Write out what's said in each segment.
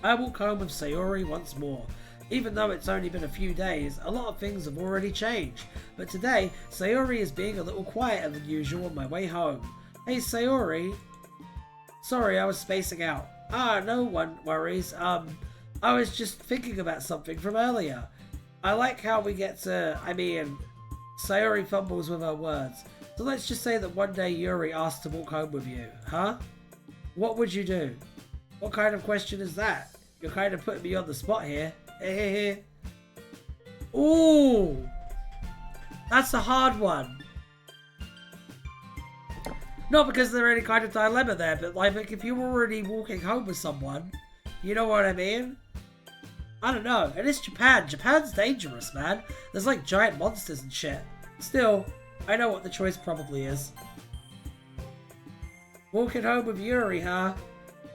I walk home with Sayori once more. Even though it's only been a few days, a lot of things have already changed. But today, Sayori is being a little quieter than usual on my way home. Hey Sayori. Sorry, I was spacing out. No one worries. I was just thinking about something from earlier. I like how we get to... Sayori fumbles with her words. So let's just say that one day Yuri asked to walk home with you. Huh? What would you do? What kind of question is that? You're kind of putting me on the spot here. Ooh! That's a hard one. Not because there's any kind of dilemma there, but like if you were already walking home with someone, you know what I mean? I don't know. It is Japan. Japan's dangerous, man. There's like giant monsters and shit. Still, I know what the choice probably is. Walking home with Yuri, huh?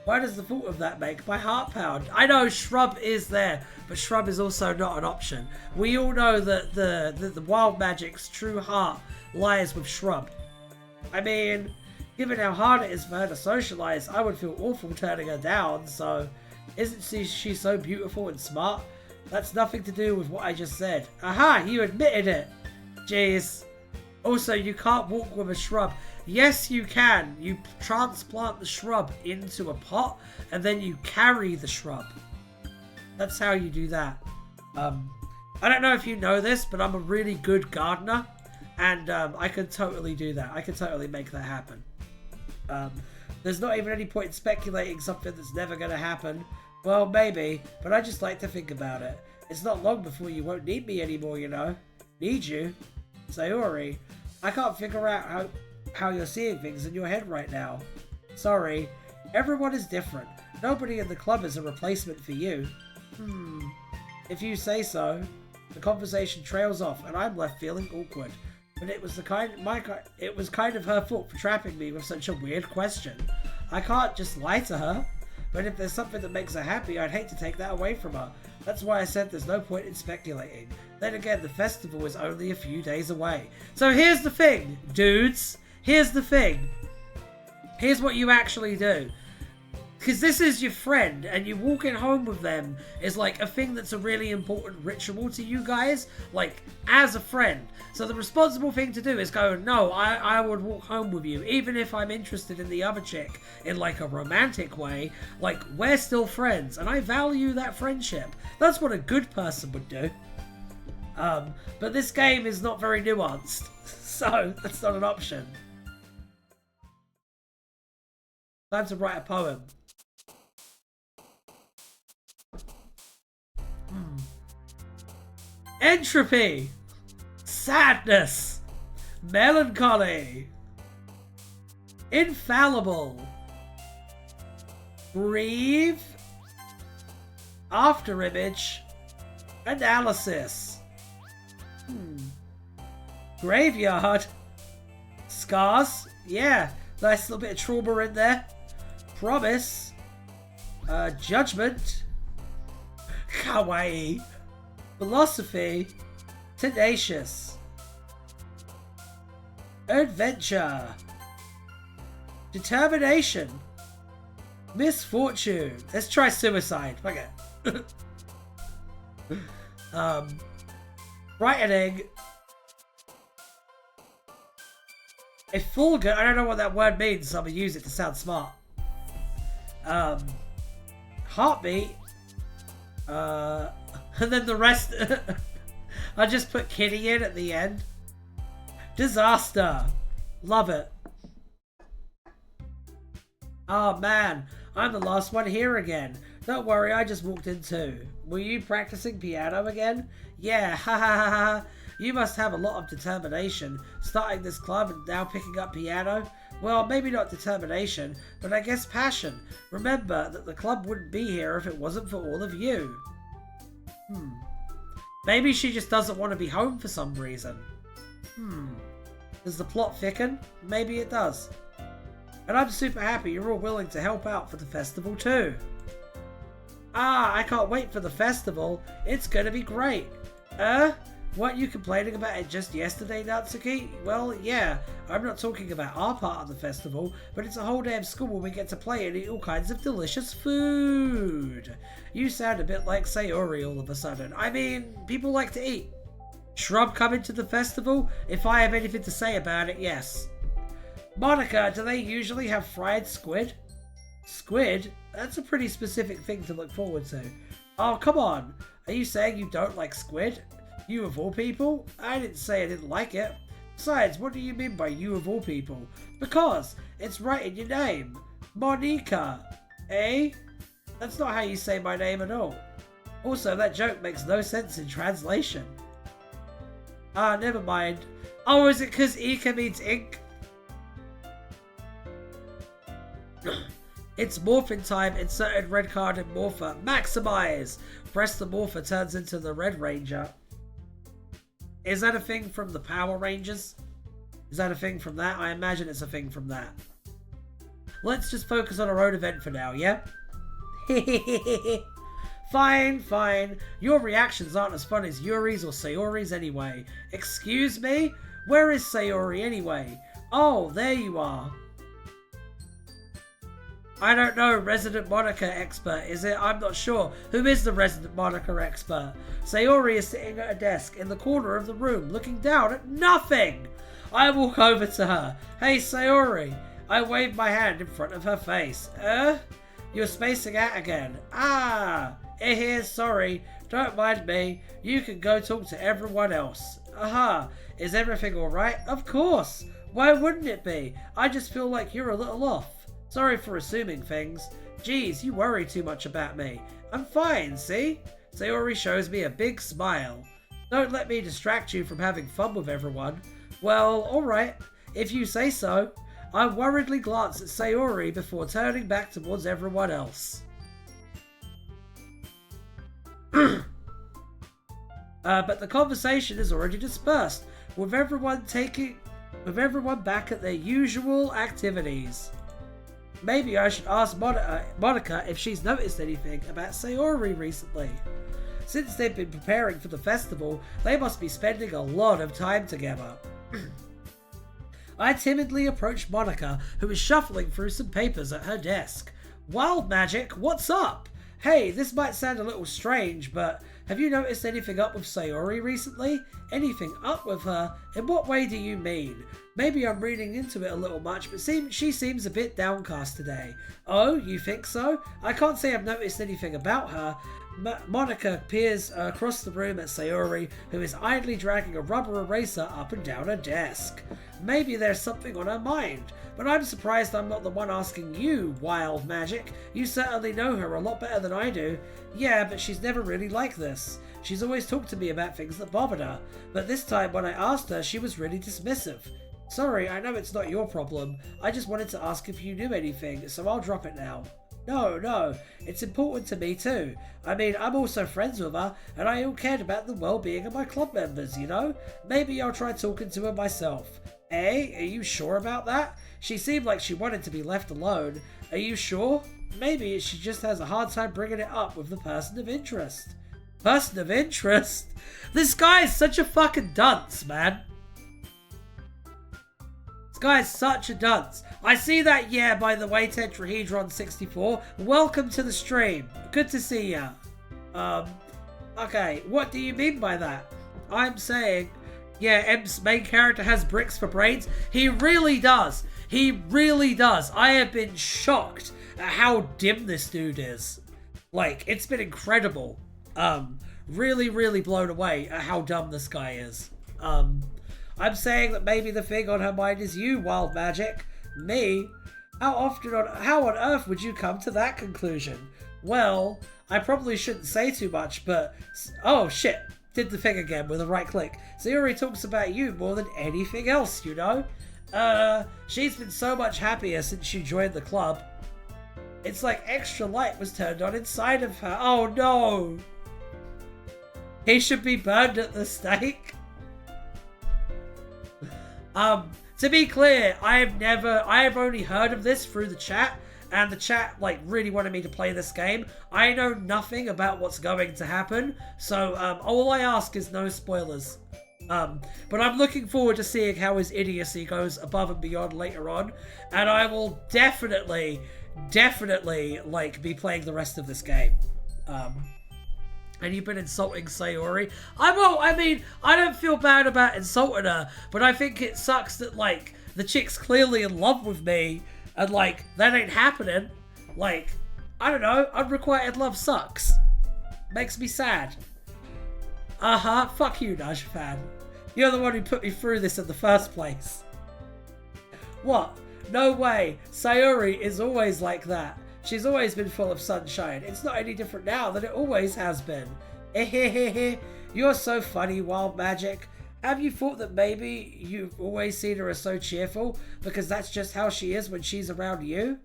Why does the thought of that make my heart pound? I know Shrub is there, but Shrub is also not an option. We all know that the WildeMagick's true heart lies with Shrub. I mean, given how hard it is for her to socialize, I would feel awful turning her down, so... Isn't she so beautiful and smart? That's nothing to do with what I just said. Aha! You admitted it! Jeez. Also, you can't walk with a shrub. Yes, you can. You transplant the shrub into a pot, and then you carry the shrub. That's how you do that. I don't know if you know this, but I'm a really good gardener, and I could totally do that. I could totally make that happen. There's not even any point in speculating something that's never going to happen. Well, maybe, but I just like to think about it. It's not long before you won't need me anymore, you know. Need you? Sayori, I can't figure out how you're seeing things in your head right now. Sorry. Everyone is different. Nobody in the club is a replacement for you. If you say so. The conversation trails off, and I'm left feeling awkward. But it was kind of her fault for trapping me with such a weird question. I can't just lie to her. But if there's something that makes her happy, I'd hate to take that away from her. That's why I said there's no point in speculating. Then again, the festival is only a few days away. So here's the thing, dudes. Here's the thing. Here's what you actually do. Because this is your friend, and you walking home with them is like a thing that's a really important ritual to you guys, like as a friend. So the responsible thing to do is go, no, I would walk home with you, even if I'm interested in the other chick in like a romantic way. Like, we're still friends, and I value that friendship. That's what a good person would do. But this game is not very nuanced, so that's not an option. Time to write a poem. Entropy, sadness, melancholy, infallible, breathe, after image, analysis, graveyard, scars, yeah, nice little bit of trauma in there, promise, judgment, kawaii, philosophy, tenacious, adventure, determination, misfortune. Let's try suicide. Fuck it. Brightening, effulgent. I don't know what that word means, so I'm gonna use it to sound smart. Heartbeat. And then the rest, I just put Kitty in at the end. Disaster. Love it. Oh man, I'm the last one here again. Don't worry, I just walked in too. Were you practicing piano again? Yeah, ha ha ha ha. You must have a lot of determination, starting this club and now picking up piano. Well, maybe not determination, but I guess passion. Remember that the club wouldn't be here if it wasn't for all of you. Maybe she just doesn't want to be home for some reason. Does the plot thicken? Maybe it does. And I'm super happy you're all willing to help out for the festival too. I can't wait for the festival. It's gonna be great. Weren't you complaining about it just yesterday, Natsuki? Well, yeah, I'm not talking about our part of the festival, but it's a whole damn school where we get to play and eat all kinds of delicious food. You sound a bit like Sayori all of a sudden. I mean, people like to eat. Shrub coming to the festival? If I have anything to say about it, yes. Monica, do they usually have fried squid? Squid? That's a pretty specific thing to look forward to. Oh, come on. Are you saying you don't like squid? You of all people? I didn't say I didn't like it. Besides, what do you mean by you of all people? Because it's right in your name. Monica. Eh? That's not how you say my name at all. Also, that joke makes no sense in translation. Ah, never mind. Oh, is it because Ika means ink? It's morphin time. Inserted red card in Morpher. Maximize! Press the Morpher turns into the Red Ranger. Is that a thing from the Power Rangers? Is that a thing from that? I imagine it's a thing from that. Let's just focus on our own event for now, yeah? Fine, fine. Your reactions aren't as fun as Yuri's or Sayori's anyway. Excuse me? Where is Sayori anyway? Oh, there you are. I don't know, resident Monica expert, is it? I'm not sure. Who is the resident Monica expert? Sayori is sitting at a desk in the corner of the room, looking down at nothing. I walk over to her. Hey, Sayori. I wave my hand in front of her face. You're spacing out again. Ah, here, sorry. Don't mind me. You can go talk to everyone else. Aha, is everything alright? Of course. Why wouldn't it be? I just feel like you're a little off. Sorry for assuming things. Geez, you worry too much about me. I'm fine, see? Sayori shows me a big smile. Don't let me distract you from having fun with everyone. Well, alright, if you say so. I worriedly glance at Sayori before turning back towards everyone else. But the conversation is already dispersed, with everyone back at their usual activities. Maybe I should ask Monica if she's noticed anything about Sayori recently. Since they've been preparing for the festival, they must be spending a lot of time together. I timidly approach Monica, who is shuffling through some papers at her desk. WildeMagick, what's up? Hey, this might sound a little strange, but have you noticed anything up with Sayori recently? Anything up with her? In what way do you mean? Maybe I'm reading into it a little much, but she seems a bit downcast today. Oh, you think so? I can't say I've noticed anything about her. Monica peers across the room at Sayori, who is idly dragging a rubber eraser up and down her desk. Maybe there's something on her mind, but I'm surprised I'm not the one asking you, WildeMagick. You certainly know her a lot better than I do. Yeah, but she's never really like this. She's always talked to me about things that bothered her, but this time when I asked her, she was really dismissive. Sorry, I know it's not your problem. I just wanted to ask if you knew anything, so I'll drop it now. No, it's important to me too. I mean, I'm also friends with her, and I all cared about the well-being of my club members, you know? Maybe I'll try talking to her myself. Eh? Are you sure about that? She seemed like she wanted to be left alone. Are you sure? Maybe she just has a hard time bringing it up with the person of interest. Person of interest? This guy is such a fucking dunce, man. This guy is such a dunce. I see that, yeah, by the way, Tetrahedron64. Welcome to the stream. Good to see ya. Okay, what do you mean by that? I'm saying, yeah, M's main character has bricks for brains. He really does. He really does. I have been shocked at how dim this dude is. Like, it's been incredible. Really, really blown away at how dumb this guy is. I'm saying that maybe the thing on her mind is you, WildeMagick. Me? How on earth would you come to that conclusion? Well, I probably shouldn't say too much, but... Oh, shit. Did the thing again with a right click. Sayori talks about you more than anything else, you know? She's been so much happier since she joined the club. It's like extra light was turned on inside of her. Oh, no! He should be burned at the stake. To be clear, I have only heard of this through the chat. and the chat like really wanted me to play this game. I know nothing about what's going to happen, so all I ask is no spoilers. But I'm looking forward to seeing how his idiocy goes above and beyond later on, and I will definitely like be playing the rest of this game. And you've been insulting Sayori. I mean, I don't feel bad about insulting her, but I think it sucks that, like, the chick's clearly in love with me, and, like, that ain't happening. Like, I don't know, unrequited love sucks. Makes me sad. Fuck you, Naj fan. You're the one who put me through this in the first place. What? No way. Sayori is always like that. She's always been full of sunshine. It's not any different now than it always has been. You're so funny, WildeMagick. Have you thought that maybe you've always seen her as so cheerful because that's just how she is when she's around you?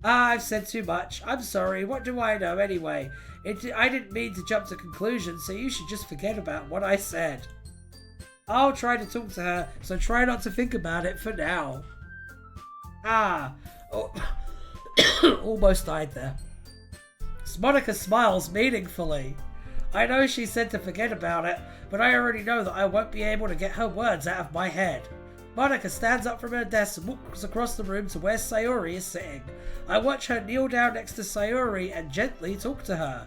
I've said too much. I'm sorry. What do I know anyway? I didn't mean to jump to conclusions, so you should just forget about what I said. I'll try to talk to her, so try not to think about it for now. Almost died there. Monica smiles meaningfully. I know she said to forget about it, but I already know that I won't be able to get her words out of my head. Monica stands up from her desk and walks across the room to where Sayori is sitting. I watch her kneel down next to Sayori and gently talk to her.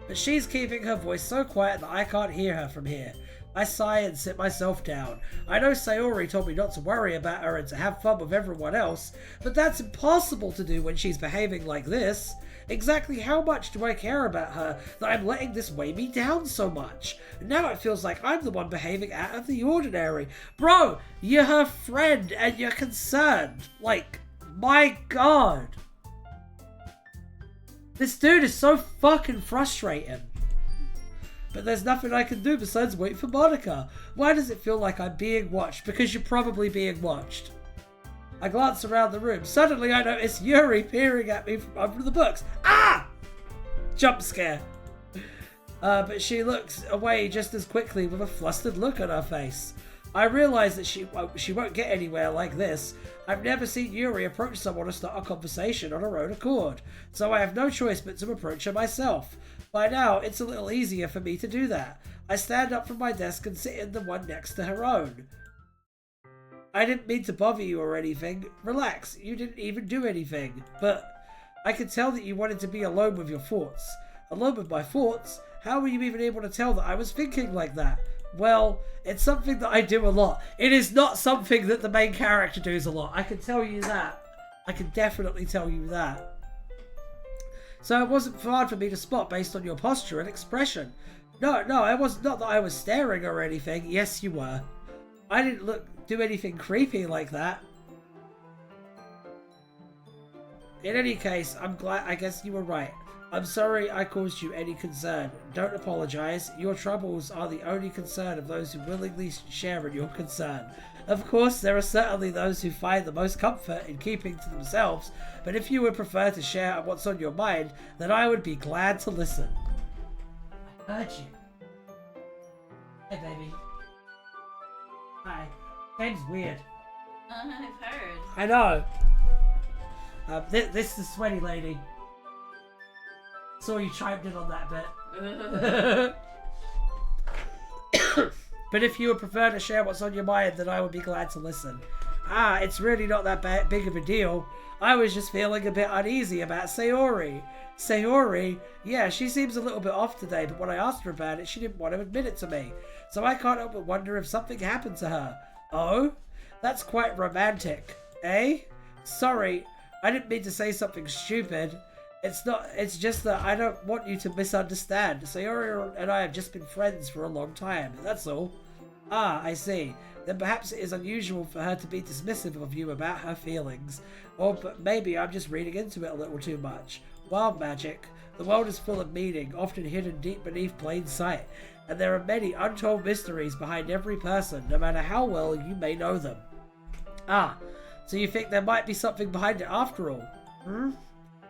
But she's keeping her voice so quiet that I can't hear her from here. I sigh and sit myself down. I know Sayori told me not to worry about her and to have fun with everyone else, but that's impossible to do when she's behaving like this. Exactly how much do I care about her that I'm letting this weigh me down so much? Now it feels like I'm the one behaving out of the ordinary. Bro, you're her friend and you're concerned. Like, my god. This dude is so fucking frustrating. But there's nothing I can do besides wait for Monica. Why does it feel like I'm being watched? Because you're probably being watched. I glance around the room. Suddenly I notice Yuri peering at me from under the books. Ah! Jump scare. But she looks away just as quickly with a flustered look on her face. I realise that she won't get anywhere like this. I've never seen Yuri approach someone to start a conversation on her own accord, so I have no choice but to approach her myself. By now, it's a little easier for me to do that. I stand up from my desk and sit in the one next to her own. I didn't mean to bother you or anything. Relax, you didn't even do anything. But I could tell that you wanted to be alone with your thoughts. Alone with my thoughts? How were you even able to tell that I was thinking like that? Well, it's something that I do a lot. It is not something that the main character does a lot. I can tell you that. I can definitely tell you that. So it wasn't hard for me to spot based on your posture and expression. No, it was not that I was staring or anything. Yes, you were. I didn't do anything creepy like that. In any case, I'm glad. I guess you were right. I'm sorry I caused you any concern. Don't apologize. Your troubles are the only concern of those who willingly share in your concern. Of course, there are certainly those who find the most comfort in keeping to themselves, but if you would prefer to share what's on your mind, then I would be glad to listen. I heard you. Hey, baby. Hi. Game's weird. I've heard. I know. This is the sweaty lady. Saw you chimed in on that bit. But if you would prefer to share what's on your mind, then I would be glad to listen. It's really not that big of a deal. I was just feeling a bit uneasy about Sayori. Sayori? Yeah, she seems a little bit off today, but when I asked her about it, she didn't want to admit it to me. So I can't help but wonder if something happened to her. Oh? That's quite romantic. Eh? Sorry, I didn't mean to say something stupid. It's just that I don't want you to misunderstand. Sayori and I have just been friends for a long time, that's all. I see. Then perhaps it is unusual for her to be dismissive of you about her feelings. Or maybe I'm just reading into it a little too much. WildeMagick. The world is full of meaning, often hidden deep beneath plain sight. And there are many untold mysteries behind every person, no matter how well you may know them. So you think there might be something behind it after all?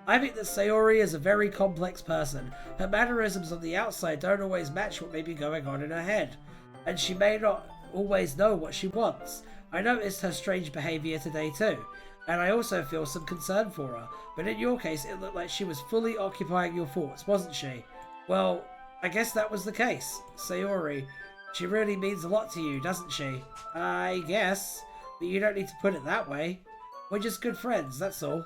I think that Sayori is a very complex person. Her mannerisms on the outside don't always match what may be going on in her head. And she may not always know what she wants. I noticed her strange behaviour today too. And I also feel some concern for her. But in your case, it looked like she was fully occupying your thoughts, wasn't she? Well, I guess that was the case. Sayori, she really means a lot to you, doesn't she? I guess. But you don't need to put it that way. We're just good friends, that's all.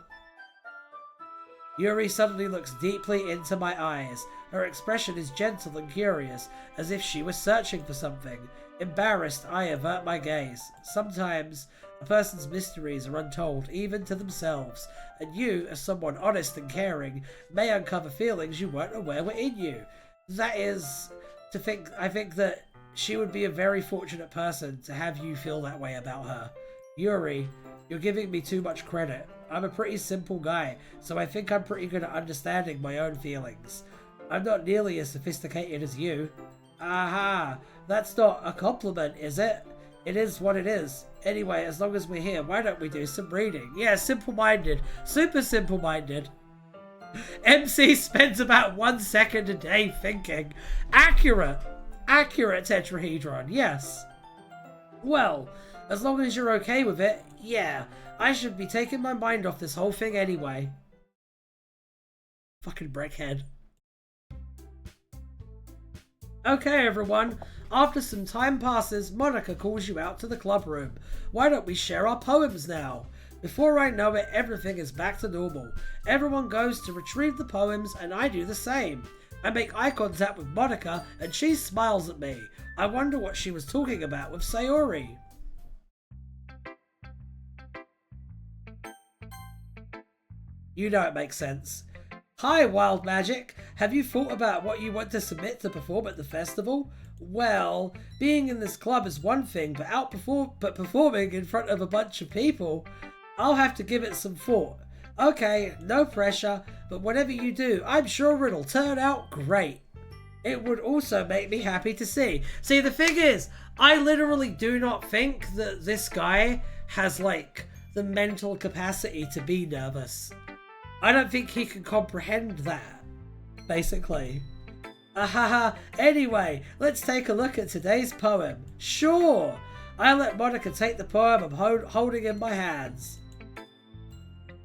Yuri suddenly looks deeply into my eyes. Her expression is gentle and curious, as if she was searching for something. Embarrassed, I avert my gaze. Sometimes, a person's mysteries are untold, even to themselves, and you, as someone honest and caring, may uncover feelings you weren't aware were in you. That is, I think that she would be a very fortunate person to have you feel that way about her. Yuri, you're giving me too much credit. I'm a pretty simple guy, so I think I'm pretty good at understanding my own feelings. I'm not nearly as sophisticated as you. Aha, that's not a compliment, is it? It is what it is. Anyway, as long as we're here, why don't we do some reading? Yeah, simple-minded. Super simple-minded. MC spends about 1 second a day thinking. Accurate. Accurate, tetrahedron, yes. Well, as long as you're okay with it, yeah. I should be taking my mind off this whole thing anyway. Fucking brickhead. Okay, everyone. After some time passes, Monica calls you out to the club room. Why don't we share our poems now? Before I know it, everything is back to normal. Everyone goes to retrieve the poems, and I do the same. I make eye contact with Monica, and she smiles at me. I wonder what she was talking about with Sayori. You know it makes sense. Hi, WildeMagick. Have you thought about what you want to submit to perform at the festival? Well, being in this club is one thing, but performing in front of a bunch of people, I'll have to give it some thought. Okay, no pressure, but whatever you do, I'm sure it'll turn out great. It would also make me happy to see. See, the thing is, I literally do not think that this guy has, like, the mental capacity to be nervous. I don't think he can comprehend that, basically. Ahaha, anyway, let's take a look at today's poem. Sure! I let Monica take the poem I'm holding in my hands.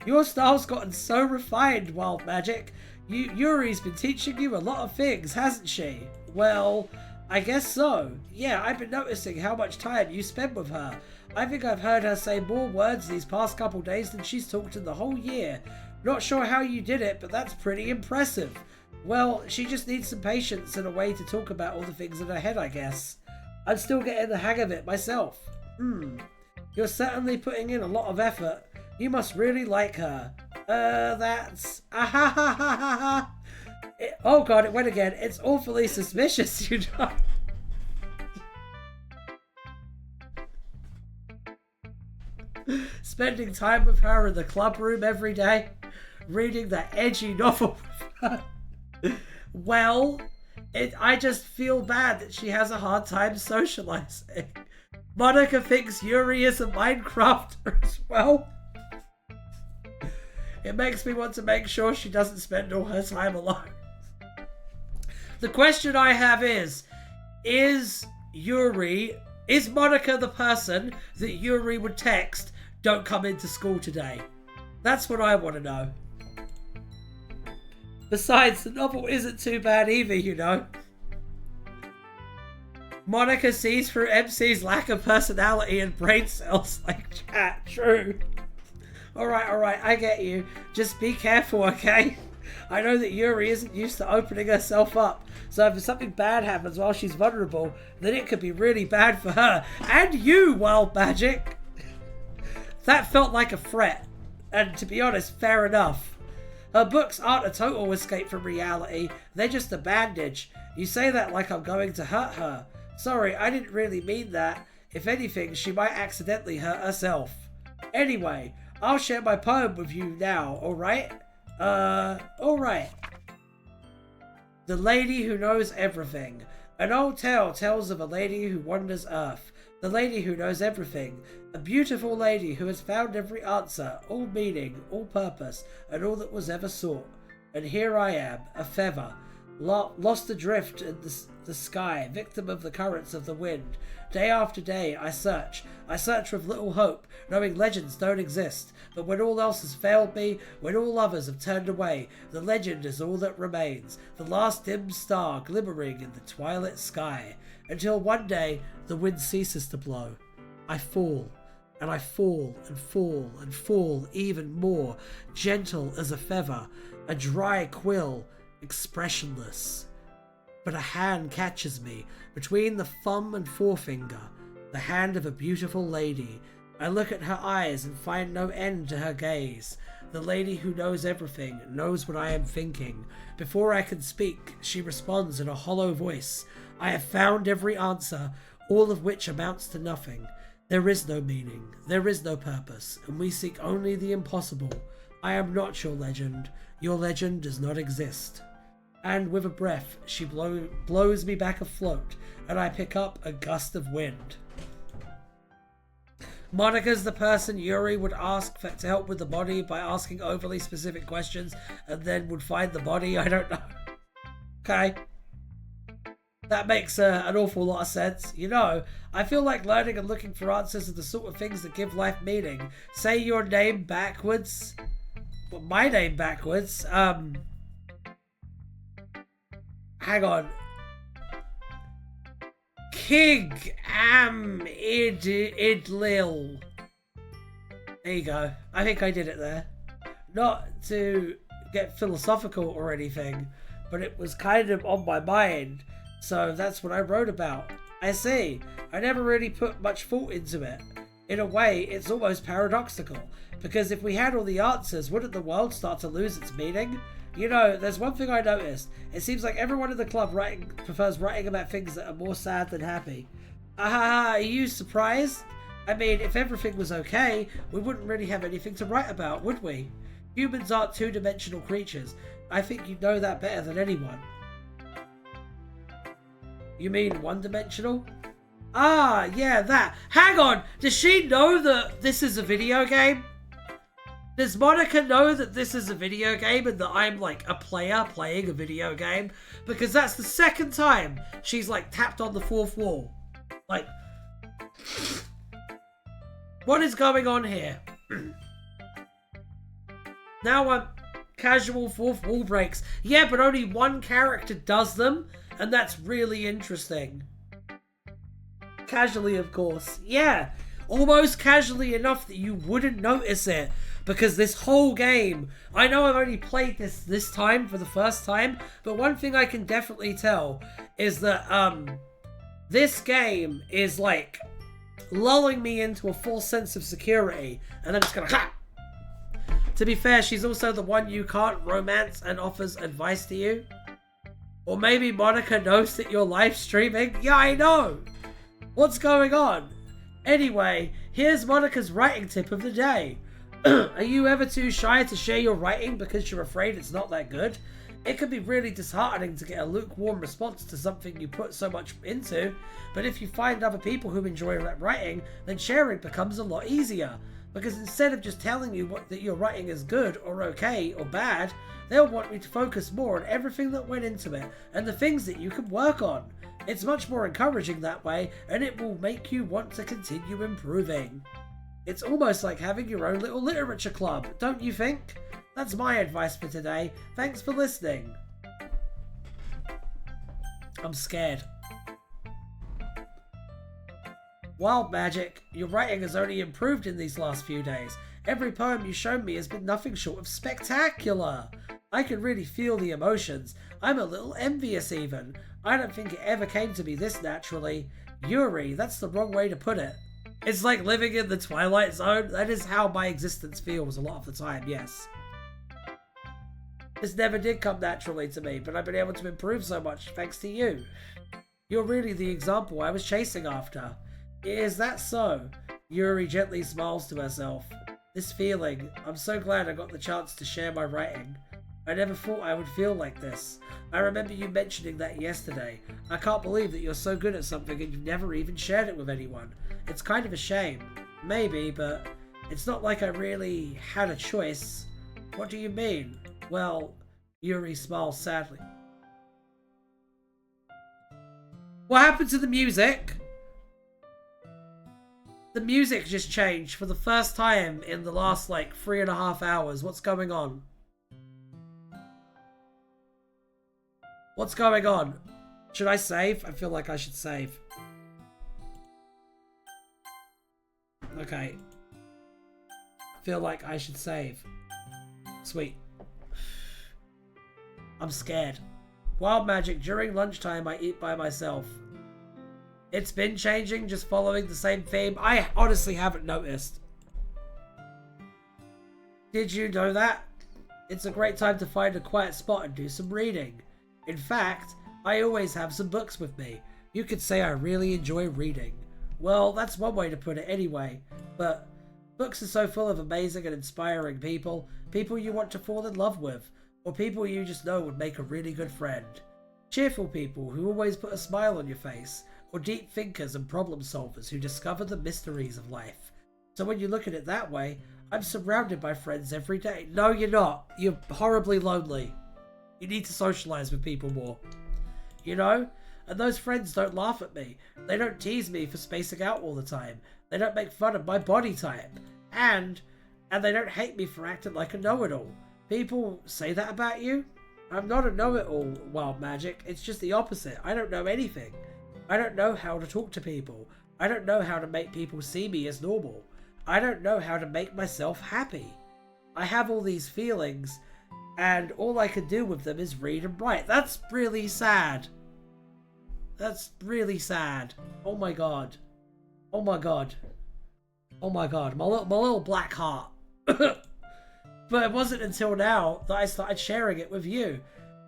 Your style's gotten so refined, WildeMagick. Yuri's been teaching you a lot of things, hasn't she? Well, I guess so. Yeah, I've been noticing how much time you spend with her. I think I've heard her say more words these past couple days than she's talked in the whole year. Not sure how you did it, but that's pretty impressive. Well, she just needs some patience and a way to talk about all the things in her head, I guess. I'm still getting the hang of it myself. You're certainly putting in a lot of effort. You must really like her. That's... Ah-ha-ha-ha-ha-ha. Oh god, it went again. It's awfully suspicious, you know. Spending time with her in the club room every day. Reading that edgy novel with her. Well, I just feel bad that she has a hard time socializing. Monica thinks Yuri is a Minecrafter as well. It makes me want to make sure she doesn't spend all her time alone. The question I have is Monica the person that Yuri would text, "Don't come into school today"? That's what I want to know. Besides, the novel isn't too bad either, you know. Monica sees through MC's lack of personality and brain cells like chat. True. Alright, I get you. Just be careful, okay? I know that Yuri isn't used to opening herself up, so if something bad happens while she's vulnerable, then it could be really bad for her. And you, WildeMagick! That felt like a threat, and to be honest, fair enough. Her books aren't a total escape from reality, they're just a bandage. You say that like I'm going to hurt her. Sorry, I didn't really mean that. If anything, she might accidentally hurt herself. Anyway, I'll share my poem with you now, alright? Alright. The Lady Who Knows Everything. An old tale tells of a lady who wanders Earth. The lady who knows everything. A beautiful lady who has found every answer, all meaning, all purpose, and all that was ever sought. And here I am, a feather. Lost adrift in the sky, victim of the currents of the wind. Day after day I search with little hope, knowing legends don't exist. But when all else has failed me, when all others have turned away, the legend is all that remains, the last dim star glimmering in the twilight sky. Until one day, the wind ceases to blow. I fall, and I fall and fall and fall even more, gentle as a feather, a dry quill, expressionless. But a hand catches me between the thumb and forefinger, the hand of a beautiful lady. I look at her eyes and find no end to her gaze. The lady who knows everything knows what I am thinking. Before I can speak, she responds in a hollow voice. I have found every answer, all of which amounts to nothing. There is no meaning, there is no purpose, and we seek only the impossible. I am not your legend. Your legend does not exist. And with a breath, she blows me back afloat, and I pick up a gust of wind. Monika's the person Yuri would ask to help with the body by asking overly specific questions, and then would find the body. I don't know. Okay. That makes an awful lot of sense. You know, I feel like learning and looking for answers are the sort of things that give life meaning. Say your name backwards. Well, my name backwards. Hang on. Kig am idlil. There you go. I think I did it there. Not to get philosophical or anything, but it was kind of on my mind. So that's what I wrote about. I see. I never really put much thought into it. In a way, it's almost paradoxical. Because if we had all the answers, wouldn't the world start to lose its meaning? You know, there's one thing I noticed. It seems like everyone in the club prefers writing about things that are more sad than happy. Are you surprised? I mean, if everything was okay, we wouldn't really have anything to write about, would we? Humans aren't two-dimensional creatures. I think you know that better than anyone. You mean one-dimensional? Ah, yeah, that. Hang on! Does she know that this is a video game? Does Monika know that this is a video game and that I'm like a player playing a video game? Because that's the second time she's like tapped on the fourth wall. Like, what is going on here? Now I'm casual fourth wall breaks. Yeah, but only one character does them, and that's really interesting. Casually, of course. Yeah, almost casually enough that you wouldn't notice it. Because this whole game, I know I've only played this time for the first time, but one thing I can definitely tell is that this game is like lulling me into a false sense of security, and I'm just gonna ha! To be fair, she's also the one you can't romance and offers advice to you. Or maybe Monika knows that you're live streaming. Yeah, I know. What's going on? Anyway, here's Monika's writing tip of the day. Are you ever too shy to share your writing because you're afraid it's not that good? It can be really disheartening to get a lukewarm response to something you put so much into, but if you find other people who enjoy writing, then sharing becomes a lot easier. Because instead of just telling you that your writing is good or okay or bad, they'll want me to focus more on everything that went into it and the things that you can work on. It's much more encouraging that way, and it will make you want to continue improving. It's almost like having your own little literature club, don't you think? That's my advice for today. Thanks for listening. I'm scared. WildeMagick, your writing has only improved in these last few days. Every poem you've shown me has been nothing short of spectacular. I can really feel the emotions. I'm a little envious even. I don't think it ever came to me this naturally. Yuri, that's the wrong way to put it. It's like living in the Twilight Zone. That is how my existence feels a lot of the time, yes. This never did come naturally to me, but I've been able to improve so much thanks to you. You're really the example I was chasing after. Is that so? Yuri gently smiles to herself. This feeling, I'm so glad I got the chance to share my writing. I never thought I would feel like this. I remember you mentioning that yesterday. I can't believe that you're so good at something and you've never even shared it with anyone. It's kind of a shame. Maybe, but it's not like I really had a choice. What do you mean? Well, Yuri smiles sadly. What happened to the music? The music just changed for the first time in the last, like, 3.5 hours. What's going on? What's going on? Should I save? I feel like I should save. Okay. I feel like I should save. Sweet. I'm scared. WildeMagick, during lunchtime I eat by myself. It's been changing, just following the same theme. I honestly haven't noticed. Did you know that? It's a great time to find a quiet spot and do some reading. In fact, I always have some books with me. You could say I really enjoy reading. Well, that's one way to put it anyway. But books are so full of amazing and inspiring people. People you want to fall in love with. Or people you just know would make a really good friend. Cheerful people who always put a smile on your face. Or deep thinkers and problem solvers who discover the mysteries of life. So when you look at it that way, I'm surrounded by friends every day. No, you're not. You're horribly lonely. You need to socialize with people more. You know? And those friends don't laugh at me. They don't tease me for spacing out all the time. They don't make fun of my body type. And they don't hate me for acting like a know-it-all. People say that about you? I'm not a know-it-all, WildeMagick. It's just the opposite. I don't know anything. I don't know how to talk to people. I don't know how to make people see me as normal. I don't know how to make myself happy. I have all these feelings, and all I can do with them is read and write. That's really sad. That's really sad. Oh my god. Oh my god. Oh my god. My little black heart. But it wasn't until now that I started sharing it with you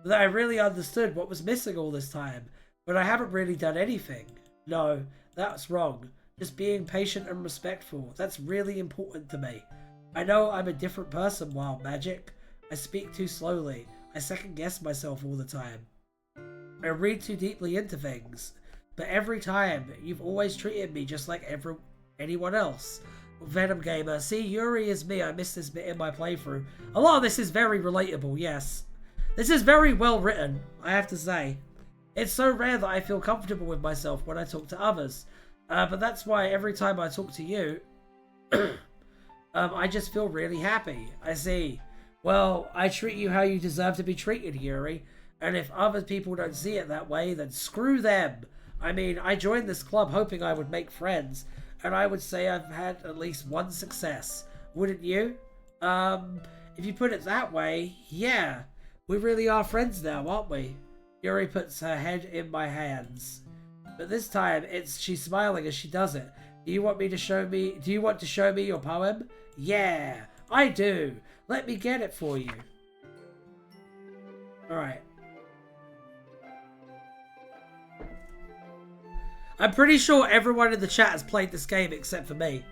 that I really understood what was missing all this time. But I haven't really done anything. No, that's wrong. Just being patient and respectful. That's really important to me. I know I'm a different person, WildeMagick. I speak too slowly. I second guess myself all the time. I read too deeply into things. But every time, you've always treated me just like anyone else. Venom Gamer. See, Yuri is me. I missed this bit in my playthrough. A lot of this is very relatable, yes. This is very well written, I have to say. It's so rare that I feel comfortable with myself when I talk to others. But that's why every time I talk to you, I just feel really happy. I see. Well, I treat you how you deserve to be treated, Yuri. And if other people don't see it that way, then screw them. I mean, I joined this club hoping I would make friends. And I would say I've had at least one success. Wouldn't you? If you put it that way, yeah. We really are friends now, aren't we? Yuri puts her head in my hands. But this time, she's smiling as she does it. Do you want to show me your poem? Yeah, I do. Let me get it for you. Alright. I'm pretty sure everyone in the chat has played this game except for me.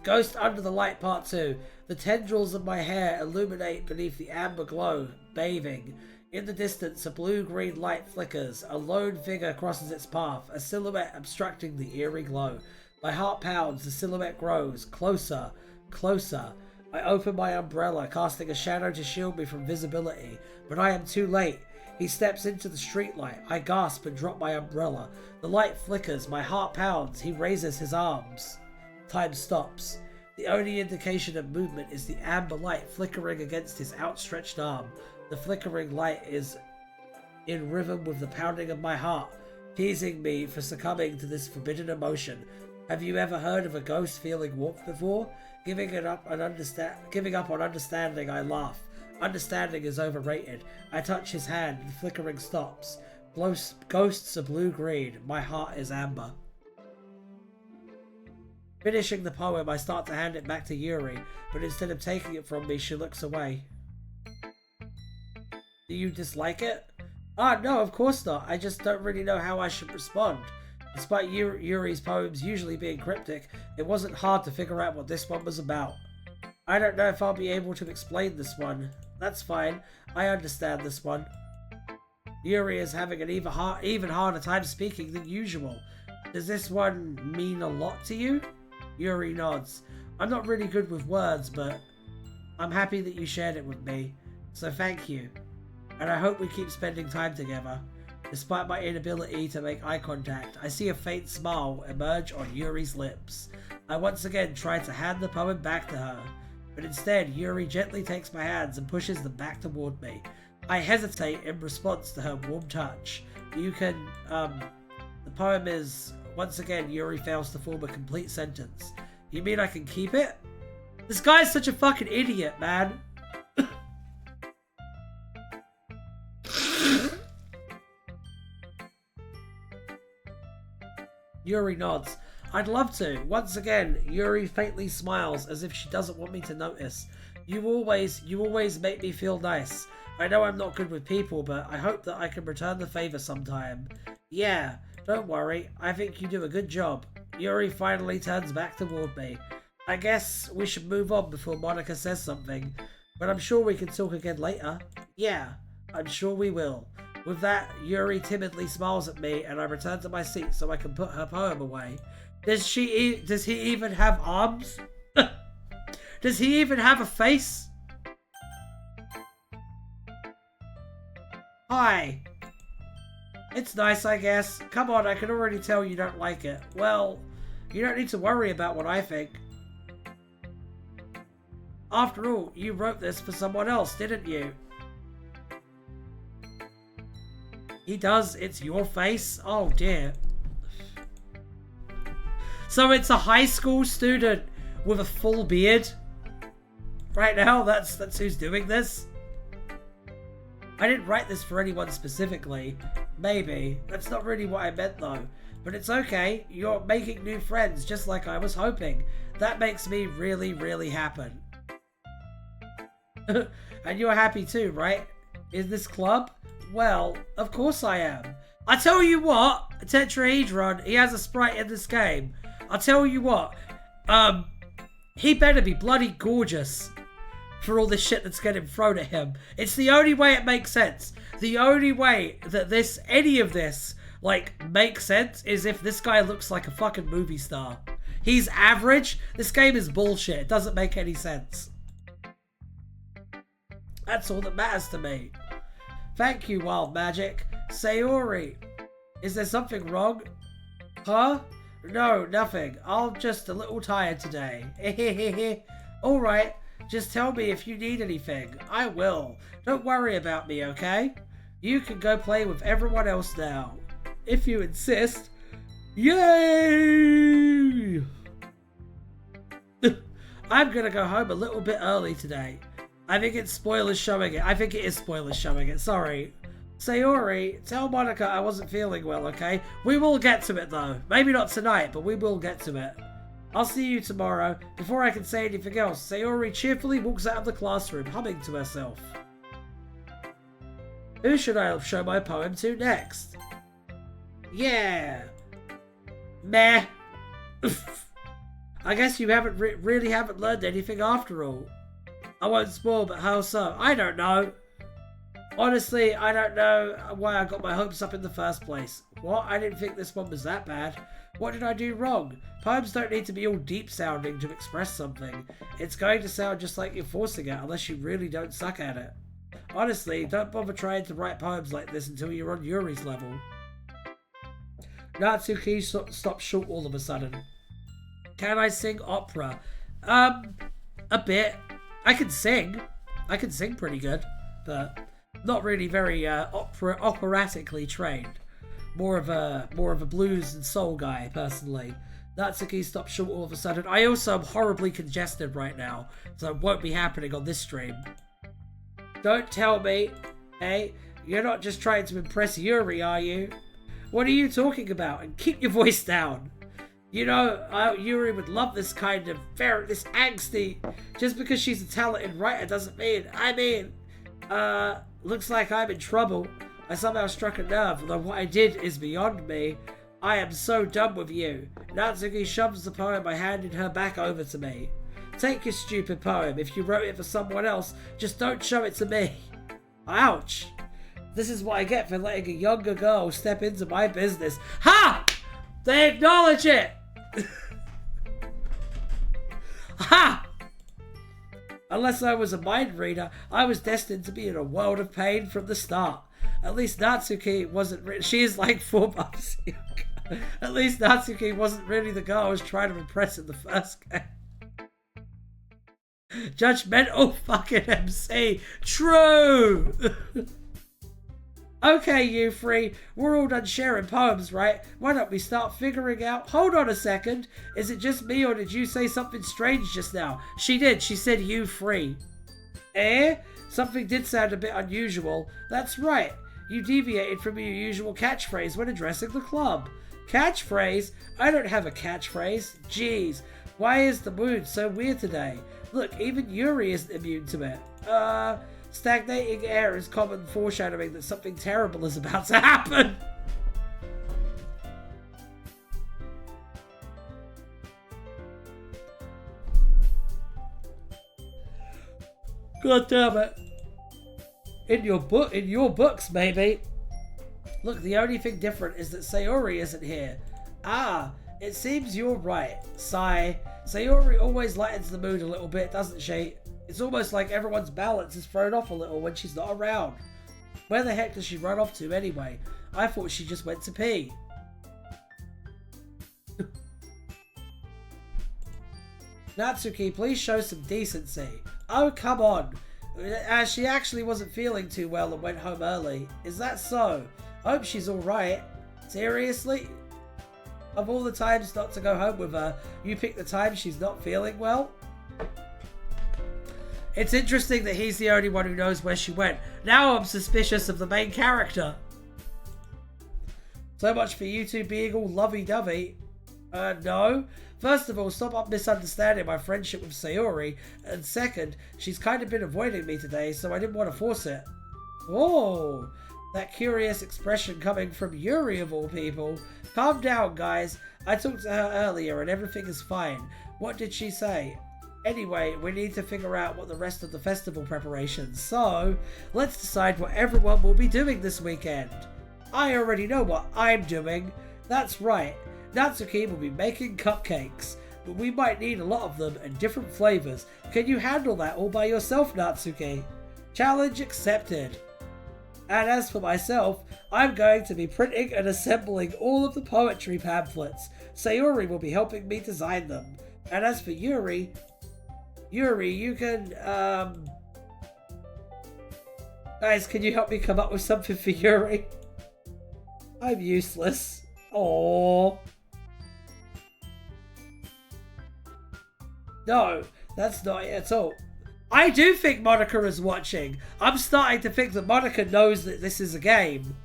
Ghost Under the Light Part 2. The tendrils of my hair illuminate beneath the amber glow, bathing. In the distance, a blue-green light flickers. A lone figure crosses its path, a silhouette obstructing the eerie glow. My heart pounds, the silhouette grows. Closer, closer. I open my umbrella, casting a shadow to shield me from visibility. But I am too late. He steps into the streetlight. I gasp and drop my umbrella. The light flickers. My heart pounds. He raises his arms. Time stops. The only indication of movement is the amber light flickering against his outstretched arm. The flickering light is in rhythm with the pounding of my heart, teasing me for succumbing to this forbidden emotion. Have you ever heard of a ghost feeling warmth before? Giving up on understanding, I laugh. Understanding is overrated. I touch his hand, the flickering stops. Ghosts are blue-green, my heart is amber. Finishing the poem, I start to hand it back to Yuri, but instead of taking it from me, she looks away. Do you dislike it? No, of course not. I just don't really know how I should respond. Despite Yuri's poems usually being cryptic, it wasn't hard to figure out what this one was about. I don't know if I'll be able to explain this one. That's fine. I understand this one. Yuri is having an even harder time speaking than usual. Does this one mean a lot to you? Yuri nods. I'm not really good with words, but I'm happy that you shared it with me. So thank you. And I hope we keep spending time together. Despite my inability to make eye contact, I see a faint smile emerge on Yuri's lips. I once again try to hand the poem back to her, but instead Yuri gently takes my hands and pushes them back toward me. I hesitate in response to her warm touch. You can, the poem is, once again Yuri fails to form a complete sentence. You mean I can keep it? This guy's such a fucking idiot, man. Yuri nods. I'd love to. Once again, Yuri faintly smiles as if she doesn't want me to notice. You always make me feel nice. I know I'm not good with people, but I hope that I can return the favor sometime. Yeah, don't worry. I think you do a good job. Yuri finally turns back toward me. I guess we should move on before Monica says something, but I'm sure we can talk again later. Yeah, I'm sure we will. With that, Yuri timidly smiles at me and I return to my seat so I can put her poem away. Does he even have arms? Does he even have a face? Hi. It's nice, I guess. Come on, I can already tell you don't like it. Well, you don't need to worry about what I think. After all, you wrote this for someone else, didn't you? He does. It's your face? Oh dear. So it's a high school student with a full beard? Right now, that's who's doing this? I didn't write this for anyone specifically. Maybe. That's not really what I meant though. But it's okay. You're making new friends just like I was hoping. That makes me really, really happy. And you're happy too, right? In this club? Well, of course I am. I tell you what, Tetrahedron, he has a sprite in this game. I'll tell you what, he better be bloody gorgeous for all this shit that's getting thrown at him. It's the only way it makes sense. The only way that any of this, like, makes sense is if this guy looks like a fucking movie star. He's average. This game is bullshit. It doesn't make any sense. That's all that matters to me. Thank you, WildeMagick. Sayori, is there something wrong? Huh? No, nothing. I'm just a little tired today. Alright, just tell me if you need anything. I will. Don't worry about me, okay? You can go play with everyone else now. If you insist. Yay! I'm gonna go home a little bit early today. I think it's spoilers showing it. I think it is spoilers showing it. Sorry. Sayori, tell Monica I wasn't feeling well, okay? We will get to it, though. Maybe not tonight, but we will get to it. I'll see you tomorrow. Before I can say anything else, Sayori cheerfully walks out of the classroom, humming to herself. Who should I show my poem to next? Yeah. Meh. I guess you haven't really haven't learned anything after all. I won't spoil, but how so? I don't know. Honestly, I don't know why I got my hopes up in the first place. What? I didn't think this one was that bad. What did I do wrong? Poems don't need to be all deep sounding to express something. It's going to sound just like you're forcing it unless you really don't suck at it. Honestly, don't bother trying to write poems like this until you're on Yuri's level. Natsuki stops short all of a sudden. Can I sing opera? A bit. I can sing pretty good, but not really very operatically trained. More of a blues and soul guy, personally. Natsuki stopped short all of a sudden. I also am horribly congested right now, so it won't be happening on this stream. Don't tell me, hey, you're not just trying to impress Yuri, are you? What are you talking about? And keep your voice down. You know, Yuri would love this kind of this angsty. Just because she's a talented writer doesn't mean. Looks like I'm in trouble. I somehow struck a nerve, although what I did is beyond me. I am so done with you. Natsuki shoves the poem I handed her back over to me. Take your stupid poem. If you wrote it for someone else, just don't show it to me. Ouch. This is what I get for letting a younger girl step into my business. Ha! They acknowledge it! Ha! Unless I was a mind reader, I was destined to be in a world of pain from the start. At least Natsuki wasn't she is like 4 months younger. At least Natsuki wasn't really the girl I was trying to impress in the first game. Judgmental fucking MC. True. Okay, you three, we're all done sharing poems, right? Why don't we start figuring out... Hold on a second. Is it just me or did you say something strange just now? She did. She said you three. Something did sound a bit unusual. That's right. You deviated from your usual catchphrase when addressing the club. Catchphrase? I don't have a catchphrase. Jeez. Why is the mood so weird today? Look, even Yuri isn't immune to it. Stagnating air is common foreshadowing that something terrible is about to happen. God damn it. In your books, maybe. Look, the only thing different is that Sayori isn't here. Ah, it seems you're right. Sigh. Sayori always lightens the mood a little bit, doesn't she? It's almost like everyone's balance is thrown off a little when she's not around. Where the heck does she run off to anyway? I thought she just went to pee. Natsuki, please show some decency. Oh, come on. She actually wasn't feeling too well and went home early. Is that so? I hope she's alright. Seriously? Of all the times not to go home with her, you pick the time she's not feeling well? It's interesting that he's the only one who knows where she went. Now I'm suspicious of the main character. So much for you two being all lovey-dovey. No. First of all, stop misunderstanding my friendship with Sayori. And second, she's kind of been avoiding me today, so I didn't want to force it. Whoa. That curious expression coming from Yuri of all people. Calm down, guys. I talked to her earlier and everything is fine. What did she say? Anyway, we need to figure out what the rest of the festival preparations. So, let's decide what everyone will be doing this weekend. I already know what I'm doing. That's right. Natsuki will be making cupcakes, but we might need a lot of them and different flavors. Can you handle that all by yourself, Natsuki? Challenge accepted. And as for myself, I'm going to be printing and assembling all of the poetry pamphlets. Sayori will be helping me design them. And as for Yuri, you can, guys, can you help me come up with something for Yuri? I'm useless. Aww. No, that's not it at all. I do think Monica is watching. I'm starting to think that Monica knows that this is a game.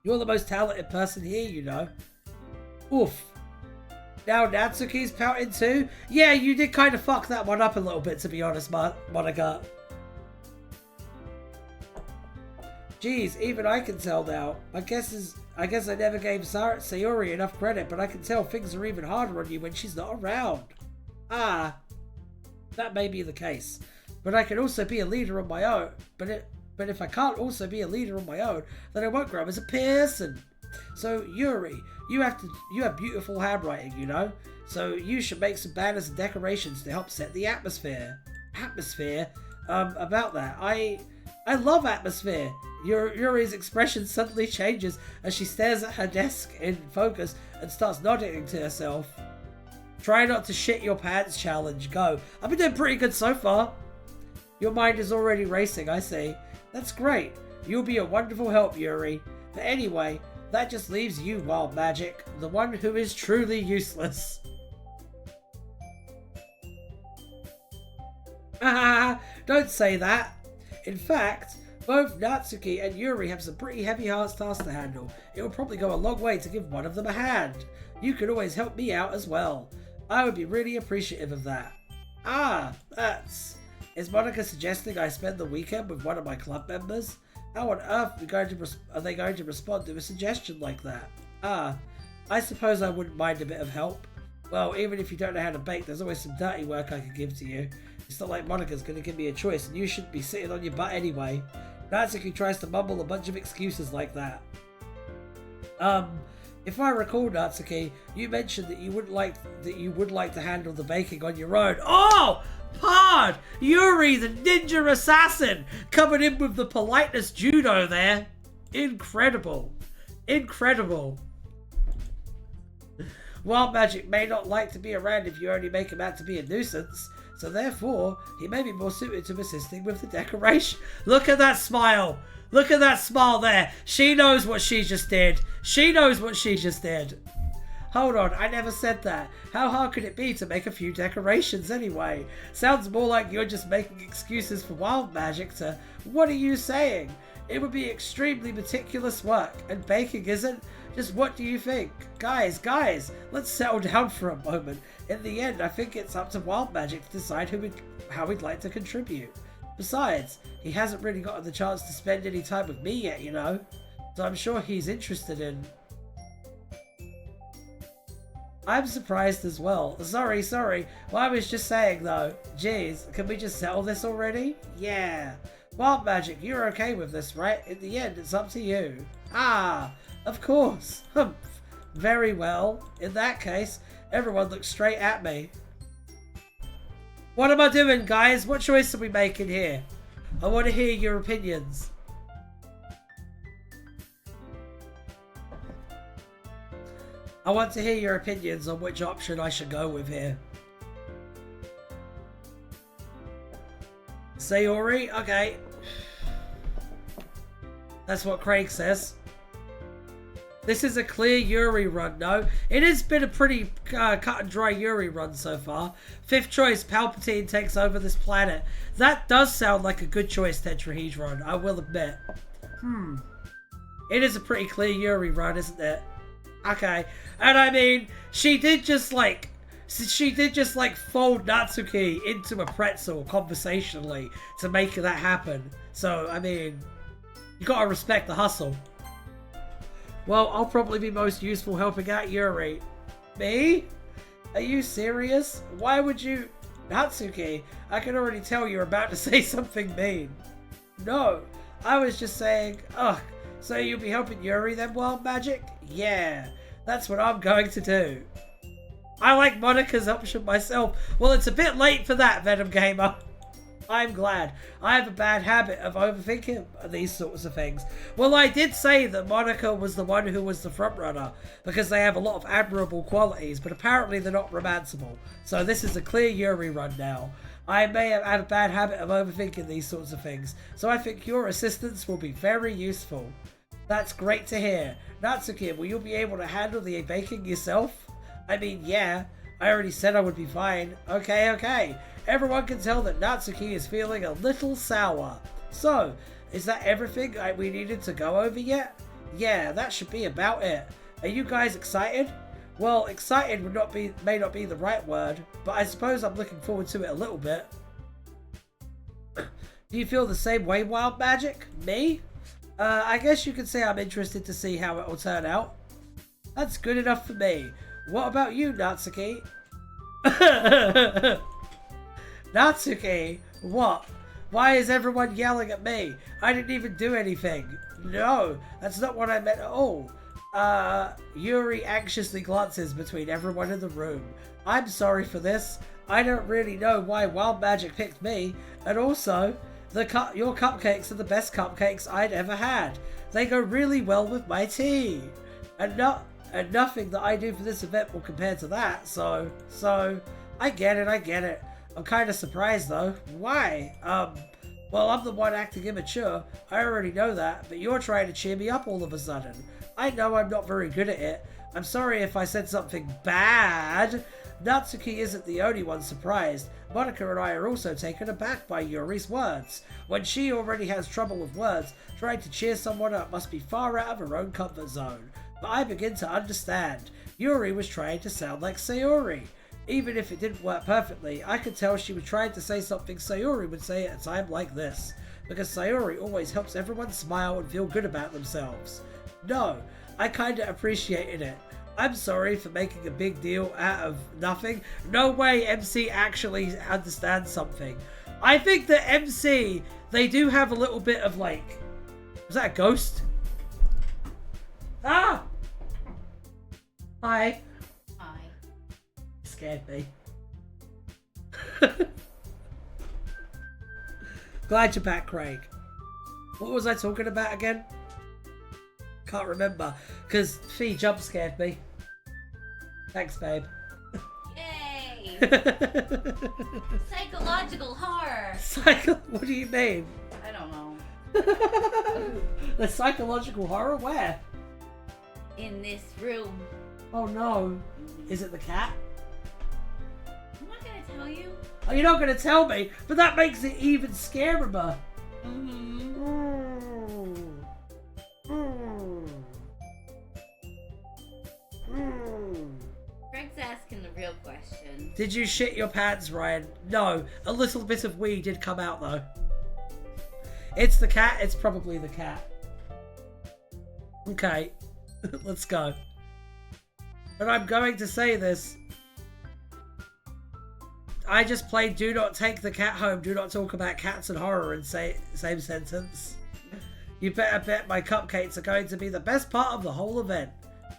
You're the most talented person here, you know. Oof. Now Natsuki's pouting too? Yeah, you did kind of fuck that one up a little bit, to be honest, Monica. Jeez, even I can tell now. I guess I never gave Sayori enough credit, but I can tell things are even harder on you when she's not around. Ah, that may be the case. But I can also be a leader on my own. But if I can't also be a leader on my own, then I won't grow as a person. So Yuri, you have beautiful handwriting, you know? So you should make some banners and decorations to help set the atmosphere. Atmosphere? About that, I love atmosphere. Yuri's expression suddenly changes as she stares at her desk in focus and starts nodding to herself. Try not to shit your pants challenge. Go. I've been doing pretty good so far. Your mind is already racing, I see. That's great. You'll be a wonderful help, Yuri. But anyway, that just leaves you, WildeMagick, the one who is truly useless. Haha, don't say that. In fact, both Natsuki and Yuri have some pretty heavy tasks to handle. It will probably go a long way to give one of them a hand. You could always help me out as well. I would be really appreciative of that. Ah, that's... Is Monica suggesting I spend the weekend with one of my club members? How on earth are they going to respond to a suggestion like that? Ah, I suppose I wouldn't mind a bit of help. Well, even if you don't know how to bake, there's always some dirty work I could give to you. It's not like Monica's going to give me a choice, and you shouldn't be sitting on your butt anyway. Natsuki tries to mumble a bunch of excuses like that. If I recall, Natsuki, you mentioned that you would like to handle the baking on your own. Oh! Pod! Yuri, the ninja assassin, coming in with the politeness judo there. Incredible. Incredible. WildeMagick may not like to be around if you only make him out to be a nuisance, so therefore, he may be more suited to assisting with the decoration. Look at that smile. Look at that smile there. She knows what she just did. She knows what she just did. Hold on, I never said that. How hard could it be to make a few decorations anyway? Sounds more like you're just making excuses for WildeMagick to... What are you saying? It would be extremely meticulous work, and baking isn't. Just what do you think? Guys, let's settle down for a moment. In the end, I think it's up to WildeMagick to decide how he'd like to contribute. Besides, he hasn't really gotten the chance to spend any time with me yet, you know? So I'm sure he's interested in... I'm surprised as well. Sorry. Well, I was just saying though. Jeez, can we just settle this already? Yeah. WildeMagick, you're okay with this, right? In the end, it's up to you. Ah, of course. Very well. In that case, everyone looks straight at me. What am I doing, guys? What choice are we making here? I want to hear your opinions. I want to hear your opinions on which option I should go with here. Sayori? Okay. That's what Craig says. This is a clear Yuri run, no? It has been a pretty cut and dry Yuri run so far. Fifth choice, Palpatine takes over this planet. That does sound like a good choice, Tetrahedron, I will admit. It is a pretty clear Yuri run, isn't it? Okay. And I mean, she did just like fold Natsuki into a pretzel conversationally to make that happen. So, I mean, you gotta respect the hustle. Well, I'll probably be most useful helping out Yuri. Me? Are you serious? Why would you... Natsuki, I can already tell you're about to say something mean. No, I was just saying, ugh, so you'll be helping Yuri then, WildeMagick? Yeah, that's what I'm going to do. I like Monika's option myself. Well, it's a bit late for that, Venom Gamer. I'm glad. I have a bad habit of overthinking these sorts of things. Well, I did say that Monika was the one who was the frontrunner, because they have a lot of admirable qualities, but apparently they're not romanceable. So this is a clear Yuri run now. I may have had a bad habit of overthinking these sorts of things, so I think your assistance will be very useful. That's great to hear. Natsuki, will you be able to handle the baking yourself? I mean, yeah. I already said I would be fine. Okay. Everyone can tell that Natsuki is feeling a little sour. So, is that everything we needed to go over yet? Yeah, that should be about it. Are you guys excited? Well, excited may not be the right word, but I suppose I'm looking forward to it a little bit. Do you feel the same way, WildeMagick? Me? I guess you could say I'm interested to see how it will turn out. That's good enough for me. What about you, Natsuki? Natsuki? What? Why is everyone yelling at me? I didn't even do anything. No, that's not what I meant at all. Yuri anxiously glances between everyone in the room. I'm sorry for this. I don't really know why WildeMagick picked me. And also, your cupcakes are the best cupcakes I'd ever had. They go really well with my tea. And nothing that I do for this event will compare to that. So, I get it. I'm kind of surprised though. Why? Well, I'm the one acting immature. I already know that, but you're trying to cheer me up all of a sudden. I know I'm not very good at it. I'm sorry if I said something bad. Natsuki isn't the only one surprised. Monika and I are also taken aback by Yuri's words. When she already has trouble with words, trying to cheer someone up must be far out of her own comfort zone. But I begin to understand. Yuri was trying to sound like Sayori. Even if it didn't work perfectly, I could tell she was trying to say something Sayori would say at a time like this, because Sayori always helps everyone smile and feel good about themselves. No, I kinda appreciated it. I'm sorry for making a big deal out of nothing. No way MC actually understands something. I think that MC, they do have a little bit of like... Was that a ghost? Ah! Hi. Hi. Scared me. Glad you're back, Craig. What was I talking about again? Can't remember. Because Fee jump scared me. Thanks, babe. Yay! Psychological horror. What do you mean? I don't know. The psychological horror? Where? In this room. Oh no. Is it the cat? I'm not gonna tell you. Oh, you're not going to tell me, but that makes it even scarier. Mm-hmm. Greg's asking the real question. Did you shit your pants, Ryan? No. A little bit of wee did come out, though. It's the cat. It's probably the cat. Okay. Let's go. And I'm going to say this. I just played Do Not Take the Cat Home, Do Not Talk About Cats and Horror in same sentence. You better bet my cupcakes are going to be the best part of the whole event.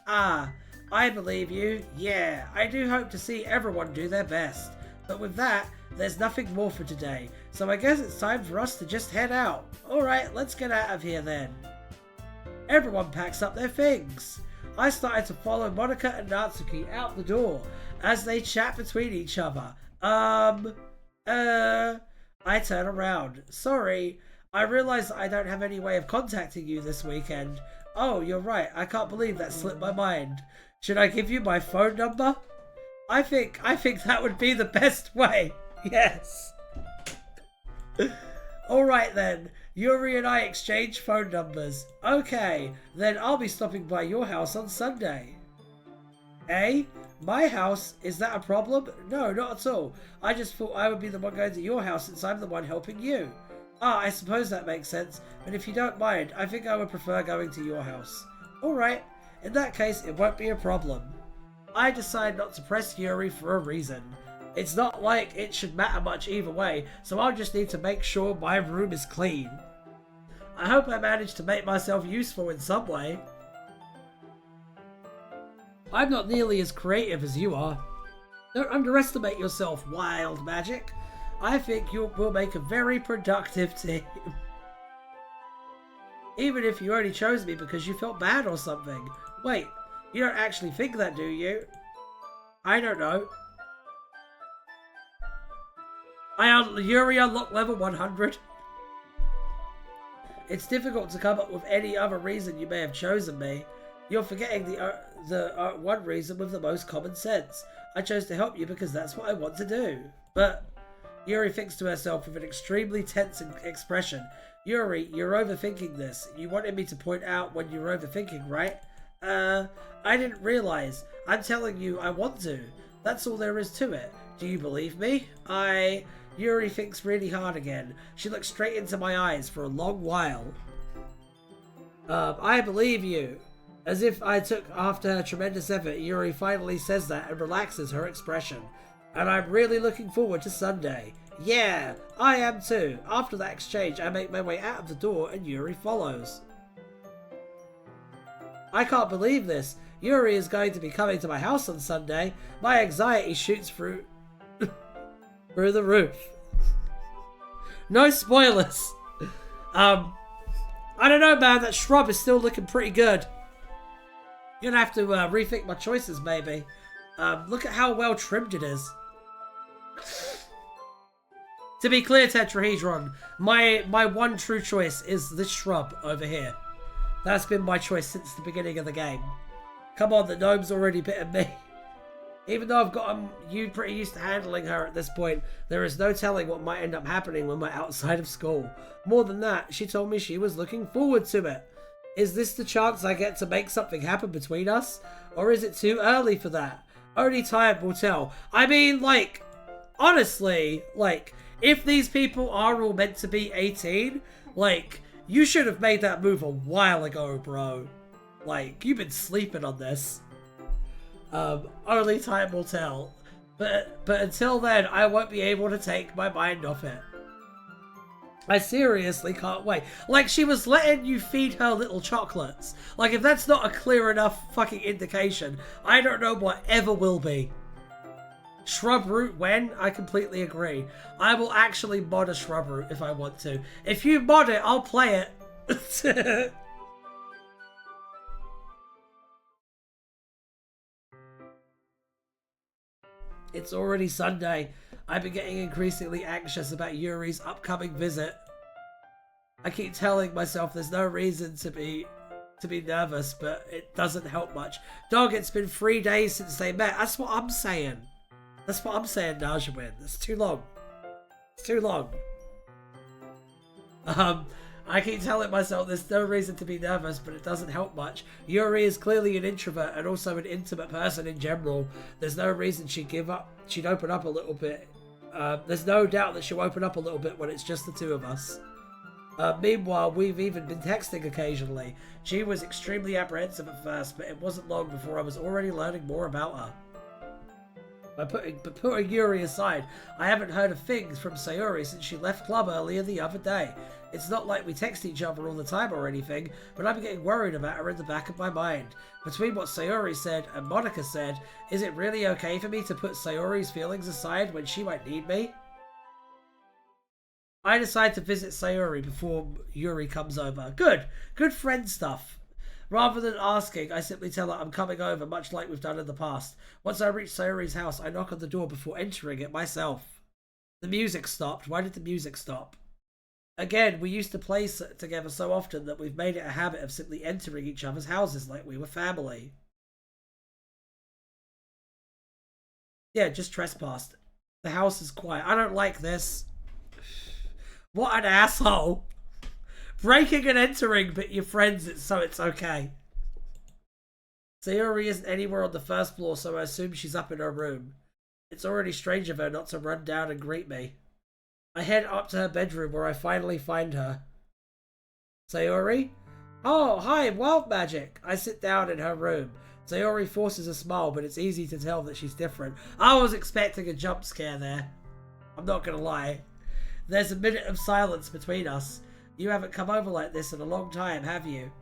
Ah, I believe you. Yeah, I do hope to see everyone do their best. But with that, there's nothing more for today. So I guess it's time for us to just head out. Alright, let's get out of here then. Everyone packs up their things. I started to follow Monica and Natsuki out the door as they chat between each other. I turn around. Sorry, I realize I don't have any way of contacting you this weekend. Oh, you're right. I can't believe that slipped my mind. Should I give you my phone number? I think that would be the best way. Yes. Alright then. Yuri and I exchange phone numbers. Okay, then I'll be stopping by your house on Sunday. Eh? My house? Is that a problem? No, not at all. I just thought I would be the one going to your house since I'm the one helping you. Ah, I suppose that makes sense, but if you don't mind, I think I would prefer going to your house. Alright, in that case, it won't be a problem. I decide not to press Yuri for a reason. It's not like it should matter much either way, so I'll just need to make sure my room is clean. I hope I managed to make myself useful in some way. I'm not nearly as creative as you are. Don't underestimate yourself, WildeMagick. I think you will make a very productive team. Even if you only chose me because you felt bad or something. Wait, you don't actually think that, do you? I don't know. Yuri unlocked level 100. It's difficult to come up with any other reason you may have chosen me. You're forgetting the one reason with the most common sense. I chose to help you because that's what I want to do. But Yuri thinks to herself with an extremely tense expression. Yuri, you're overthinking this. You wanted me to point out when you're overthinking, right? I didn't realize. I'm telling you I want to. That's all there is to it. Do you believe me? Yuri thinks really hard again. She looks straight into my eyes for a long while. I believe you. As if I took after her tremendous effort, Yuri finally says that and relaxes her expression. And I'm really looking forward to Sunday. Yeah, I am too. After that exchange, I make my way out of the door and Yuri follows. I can't believe this. Yuri is going to be coming to my house on Sunday. My anxiety shoots through the roof. No spoilers. I don't know, man. That shrub is still looking pretty good. You're gonna have to rethink my choices, maybe. Look at how well trimmed it is. To be clear, Tetrahedron, my one true choice is this shrub over here. That's been my choice since the beginning of the game. Come on, the gnome's already bitten me. Even though I've gotten you pretty used to handling her at this point, there is no telling what might end up happening when we're outside of school. More than that, she told me she was looking forward to it. Is this the chance I get to make something happen between us? Or is it too early for that? Only time will tell. I mean, like, honestly, like, if these people are all meant to be 18, like, you should have made that move a while ago, bro. Like, you've been sleeping on this. Only time will tell. But until then, I won't be able to take my mind off it. I seriously can't wait. Like, she was letting you feed her little chocolates. Like, if that's not a clear enough fucking indication, I don't know what ever will be. Shrub root when? I completely agree. I will actually mod a shrub root if I want to. If you mod it, I'll play it. It's already Sunday. I've been getting increasingly anxious about Yuri's upcoming visit. I keep telling myself there's no reason to be nervous, but it doesn't help much. Dog, it's been 3 days since they met. That's what I'm saying. That's what I'm saying, Najawin. It's too long. It's too long. I keep telling myself there's no reason to be nervous, but it doesn't help much. Yuri is clearly an introvert and also an intimate person in general. There's no reason she'd give up. She'd open up a little bit. There's no doubt that she'll open up a little bit when it's just the two of us. Meanwhile, we've even been texting occasionally. She was extremely apprehensive at first, but it wasn't long before I was already learning more about her. By putting Yuri aside, I haven't heard a thing from Sayori since she left club earlier the other day. It's not like we text each other all the time or anything, but I'm getting worried about her in the back of my mind. Between what Sayori said and Monica said, is it really okay for me to put Sayori's feelings aside when she might need me? I decide to visit Sayori before Yuri comes over. Good friend stuff. Rather than asking, I simply tell her I'm coming over, much like we've done in the past. Once I reach Sayori's house, I knock on the door before entering it myself. The music stopped. Why did the music stop? Again, we used to play together so often that we've made it a habit of simply entering each other's houses like we were family. Yeah, just trespassed. The house is quiet. I don't like this. What an asshole. Breaking and entering, but you're friends, so it's okay. Sayori isn't anywhere on the first floor, so I assume she's up in her room. It's already strange of her not to run down and greet me. I head up to her bedroom where I finally find her. Sayori? Oh, hi, WildeMagick. I sit down in her room. Sayori forces a smile, but it's easy to tell that she's different. I was expecting a jump scare there. I'm not gonna lie. There's a minute of silence between us. You haven't come over like this in a long time, have you?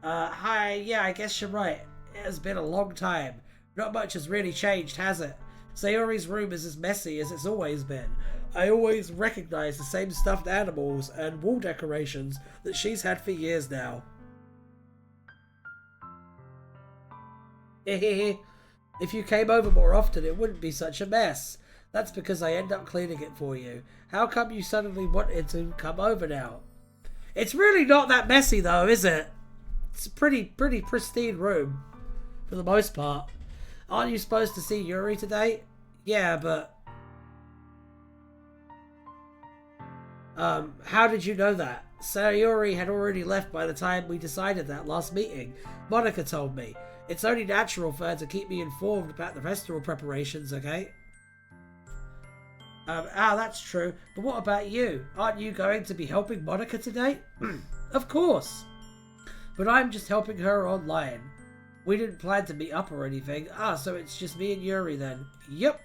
Hi, yeah, I guess you're right. It has been a long time. Not much has really changed, has it? Sayori's room is as messy as it's always been. I always recognize the same stuffed animals and wall decorations that she's had for years now. If you came over more often, it wouldn't be such a mess. That's because I end up cleaning it for you. How come you suddenly wanted to come over now? It's really not that messy though, is it? It's a pretty pristine room. For the most part. Aren't you supposed to see Yuri today? Yeah, but... how did you know that? Sayori had already left by the time we decided that last meeting. Monica told me. It's only natural for her to keep me informed about the festival preparations, okay? That's true. But what about you? Aren't you going to be helping Monica today? Of course. But I'm just helping her online. We didn't plan to meet up or anything. So it's just me and Yuri then. Yep.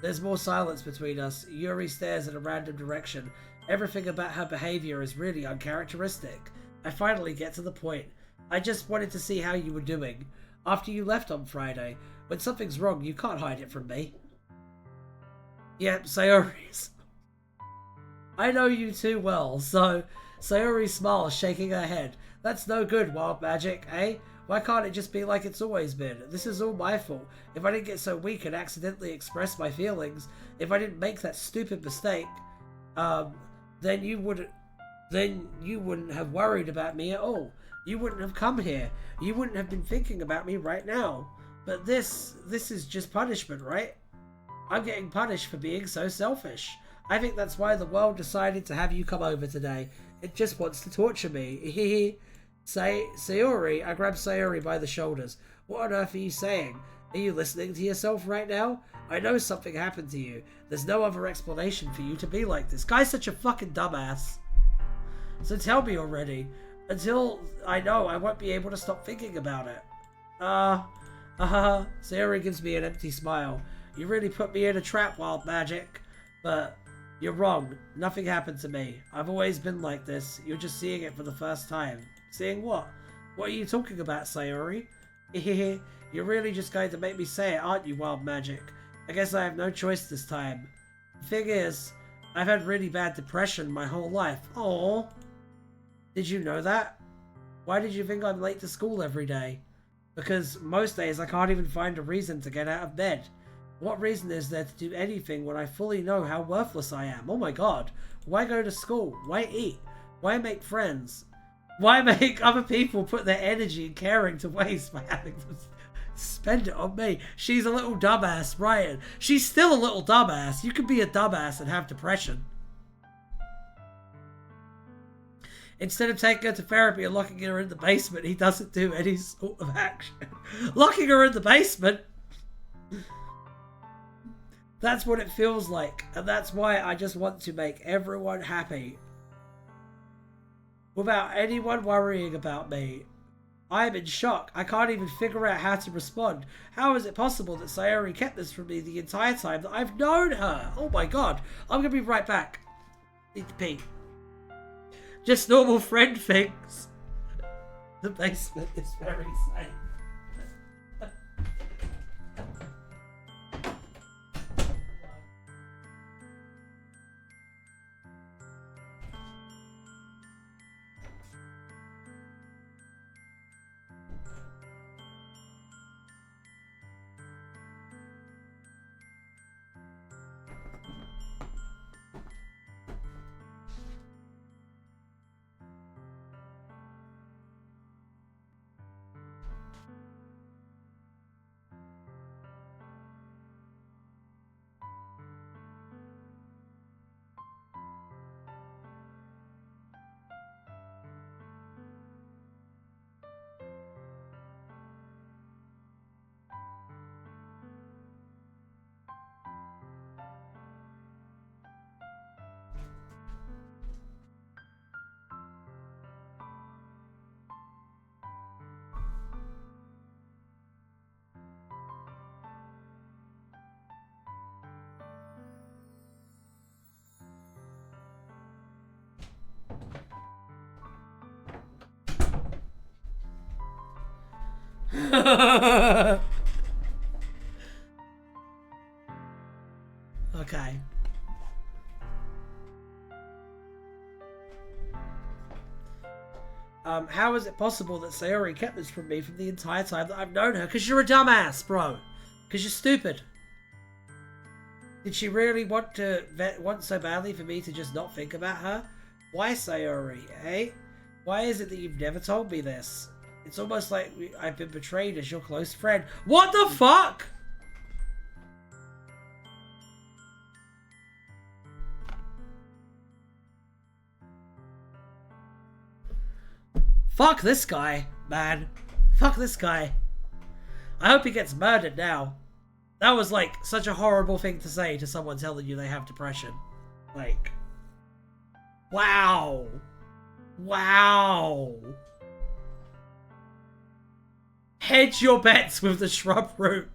There's more silence between us. Yuri stares in a random direction. Everything about her behavior is really uncharacteristic. I finally get to the point. I just wanted to see how you were doing. After you left on Friday. When something's wrong, you can't hide it from me. Yep, Sayori's. I know you too well, so... Sayori smiles, shaking her head. That's no good, WildeMagick, eh? Why can't it just be like it's always been? This is all my fault. If I didn't get so weak and accidentally express my feelings, if I didn't make that stupid mistake, then you wouldn't have worried about me at all. You wouldn't have come here. You wouldn't have been thinking about me right now. But this is just punishment, right? I'm getting punished for being so selfish. I think that's why the world decided to have you come over today. It just wants to torture me. Sayori, I grab Sayori by the shoulders. What on earth are you saying? Are you listening to yourself right now? I know something happened to you. There's no other explanation for you to be like this. Guy's such a fucking dumbass. So tell me already. Until I know, I won't be able to stop thinking about it. Sayori gives me an empty smile. You really put me in a trap, WildeMagick. But you're wrong. Nothing happened to me. I've always been like this. You're just seeing it for the first time. Seeing what? What are you talking about, Sayori? You're really just going to make me say it, aren't you, WildeMagick? I guess I have no choice this time. The thing is, I've had really bad depression my whole life. Oh, did you know that? Why did you think I'm late to school every day? Because most days I can't even find a reason to get out of bed. What reason is there to do anything when I fully know how worthless I am? Oh my god. Why go to school? Why eat? Why make friends? Why make other people put their energy and caring to waste by having to spend it on me? She's a little dumbass, Brian. She's still a little dumbass. You can be a dumbass and have depression. Instead of taking her to therapy and locking her in the basement, he doesn't do any sort of action. Locking her in the basement? That's what it feels like. And that's why I just want to make everyone happy. Without anyone worrying about me. I am in shock. I can't even figure out how to respond. How is it possible that Sayori kept this from me the entire time that I've known her? Oh my god. I'm going to be right back. Need to pee. Just normal friend things. The basement is very safe. Okay. How is it possible that Sayori kept this from me from the entire time that I've known her? Because you're a dumbass, bro. Because you're stupid. Did she really want so badly for me to just not think about her? Why, Sayori, eh? Why is it that you've never told me this? It's almost like I've been betrayed as your close friend. What the fuck? Fuck this guy, man. Fuck this guy. I hope he gets murdered now. That was like such a horrible thing to say to someone telling you they have depression. Like, wow. Wow. Hedge your bets with the shrub root.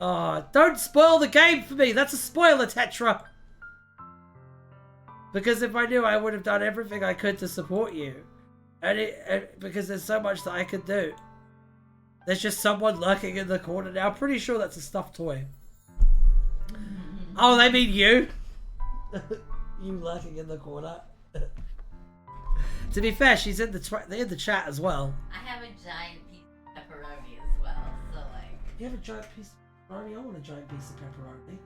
Oh, don't spoil the game for me. That's a spoiler, Tetra. Because if I knew, I would have done everything I could to support you. And because there's so much that I could do. There's just someone lurking in the corner now. Pretty sure that's a stuffed toy. Oh, they mean you? You lurking in the corner. To be fair, she's in the chat as well. I have a giant piece of pepperoni as well, so like... You have a giant piece of pepperoni? I want a giant piece of pepperoni.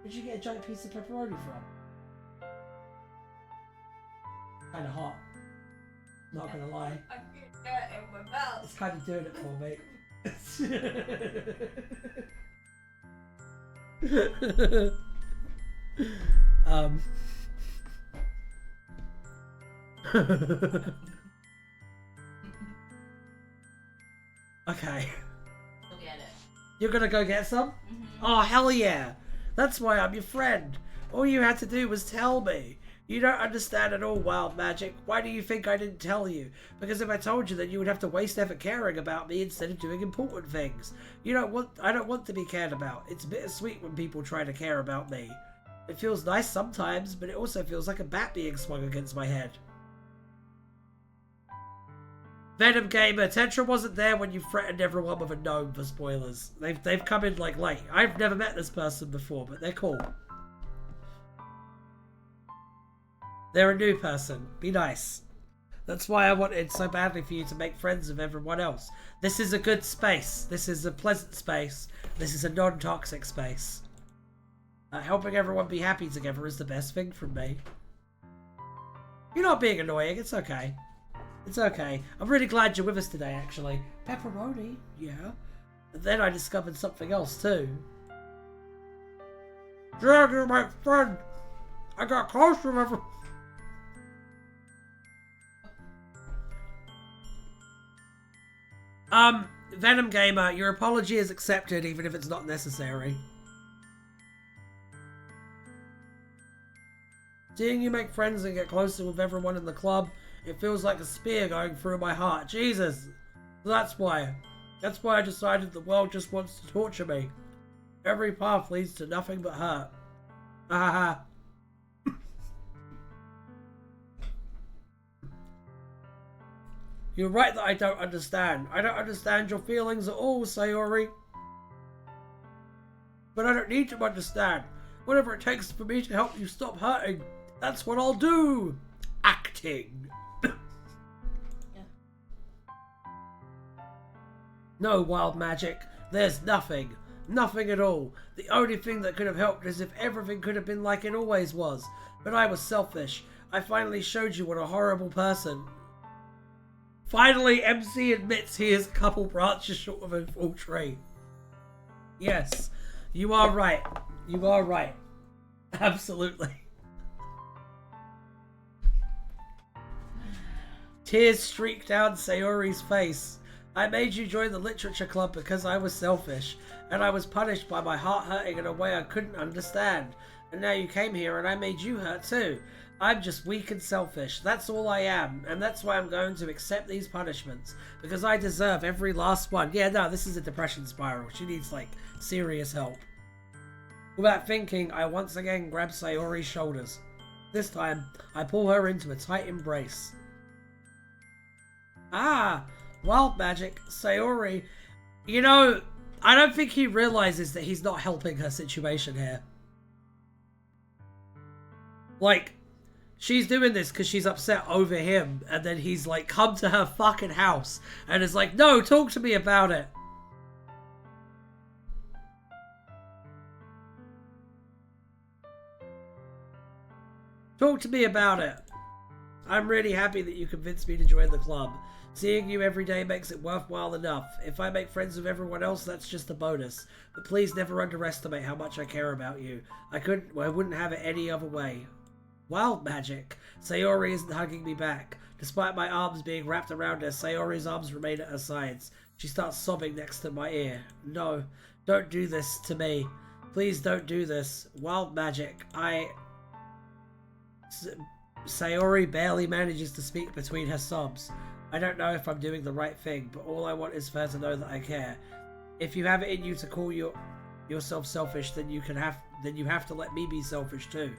Where'd you get a giant piece of pepperoni from? Kinda hot. Not gonna lie. I get that in my mouth. It's kinda doing it for me. Okay. Go get it. You're gonna go get some? Mm-hmm. Oh, hell yeah. That's why I'm your friend. All you had to do was tell me. You don't understand at all, WildeMagick. Why do you think I didn't tell you? Because if I told you, then you would have to waste effort caring about me instead of doing important things. I don't want to be cared about. It's bittersweet when people try to care about me. It feels nice sometimes, but it also feels like a bat being swung against my head. Venom Gamer, Tetra wasn't there when you threatened everyone with a gnome for spoilers. They've come in like late. I've never met this person before, but they're cool. They're a new person. Be nice. That's why I wanted so badly for you to make friends with everyone else. This is a good space. This is a pleasant space. This is a non-toxic space. Helping everyone be happy together is the best thing from me. You're not being annoying. It's okay. It's okay. I'm really glad you're with us today, actually. Pepperoni, yeah. And then I discovered something else, too. Yeah, you're my friend. I got close to everyone. Venom Gamer, your apology is accepted even if it's not necessary. Seeing you make friends and get closer with everyone in the club, it feels like a spear going through my heart. Jesus! That's why. That's why I decided the world just wants to torture me. Every path leads to nothing but hurt. Ahaha. You're right that I don't understand. I don't understand your feelings at all, Sayori. But I don't need to understand. Whatever it takes for me to help you stop hurting, that's what I'll do. Acting. Yeah. No, WildeMagick. There's nothing. Nothing at all. The only thing that could have helped is if everything could have been like it always was. But I was selfish. I finally showed you what a horrible person. Finally, MC admits he is a couple branches short of a full tree. Yes, you are right. You are right. Absolutely. Tears streak down Sayori's face. I made you join the literature club because I was selfish, and I was punished by my heart hurting in a way I couldn't understand. And now you came here and I made you hurt too. I'm just weak and selfish. That's all I am. And that's why I'm going to accept these punishments. Because I deserve every last one. Yeah, no, this is a depression spiral. She needs, like, serious help. Without thinking, I once again grab Sayori's shoulders. This time, I pull her into a tight embrace. Ah, WildeMagick, Sayori. You know, I don't think he realizes that he's not helping her situation here. Like, she's doing this because she's upset over him, and then he's like come to her fucking house and is like, no, talk to me about it. Talk to me about it. I'm really happy that you convinced me to join the club. Seeing you every day makes it worthwhile enough. If I make friends with everyone else, that's just a bonus. But please never underestimate how much I care about you. I wouldn't have it any other way. WildeMagick. Sayori isn't hugging me back. Despite my arms being wrapped around her, Sayori's arms remain at her sides. She starts sobbing next to my ear. No, don't do this to me. Please don't do this. WildeMagick. Sayori barely manages to speak between her sobs. I don't know if I'm doing the right thing, but all I want is for her to know that I care. If you have it in you to call yourself selfish, then you have to let me be selfish too.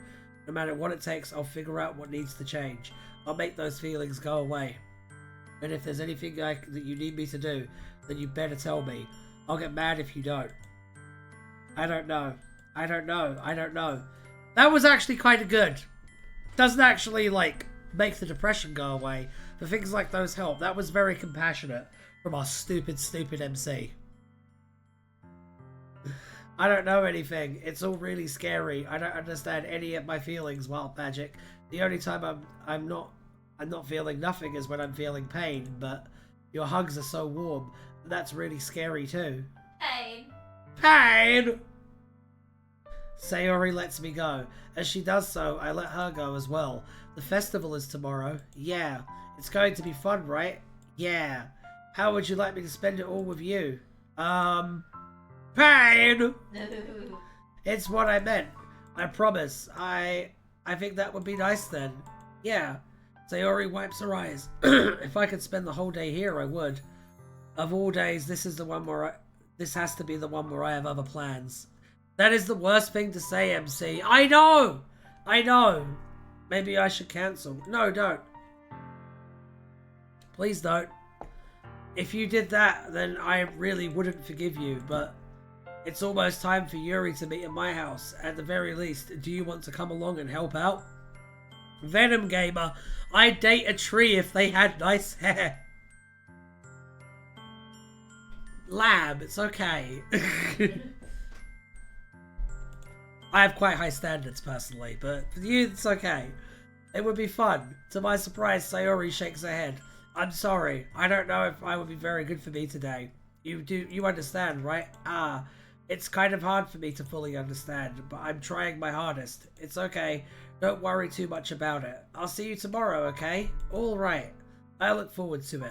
No matter what it takes, I'll figure out what needs to change. I'll make those feelings go away. And if there's anything that you need me to do, then you better tell me. I'll get mad if you don't. I don't know. I don't know. I don't know. That was actually kind of good. Doesn't actually, like, make the depression go away. But things like those help. That was very compassionate from our stupid, stupid MC. I don't know anything. It's all really scary. I don't understand any of my feelings, WildeMagick. The only time I'm not feeling nothing is when I'm feeling pain, but your hugs are so warm. That's really scary too. Pain. Pain! Sayori lets me go. As she does so, I let her go as well. The festival is tomorrow. Yeah. It's going to be fun, right? Yeah. How would you like me to spend it all with you? Pain! It's what I meant. I promise. I think that would be nice then. Yeah. Sayori wipes her eyes. If I could spend the whole day here, I would. Of all days, this has to be the one where I have other plans. That is the worst thing to say, MC. I know! I know. Maybe I should cancel. No, don't. Please don't. If you did that, then I really wouldn't forgive you, but it's almost time for Yuri to meet at my house. At the very least, do you want to come along and help out? Venom Gamer, I'd date a tree if they had nice hair. Lab, it's okay. I have quite high standards personally, but for you, it's okay. It would be fun. To my surprise, Sayori shakes her head. I'm sorry. I don't know if I would be very good for me today. You understand, right? It's kind of hard for me to fully understand, but I'm trying my hardest. It's okay. Don't worry too much about it. I'll see you tomorrow, okay? All right. I look forward to it.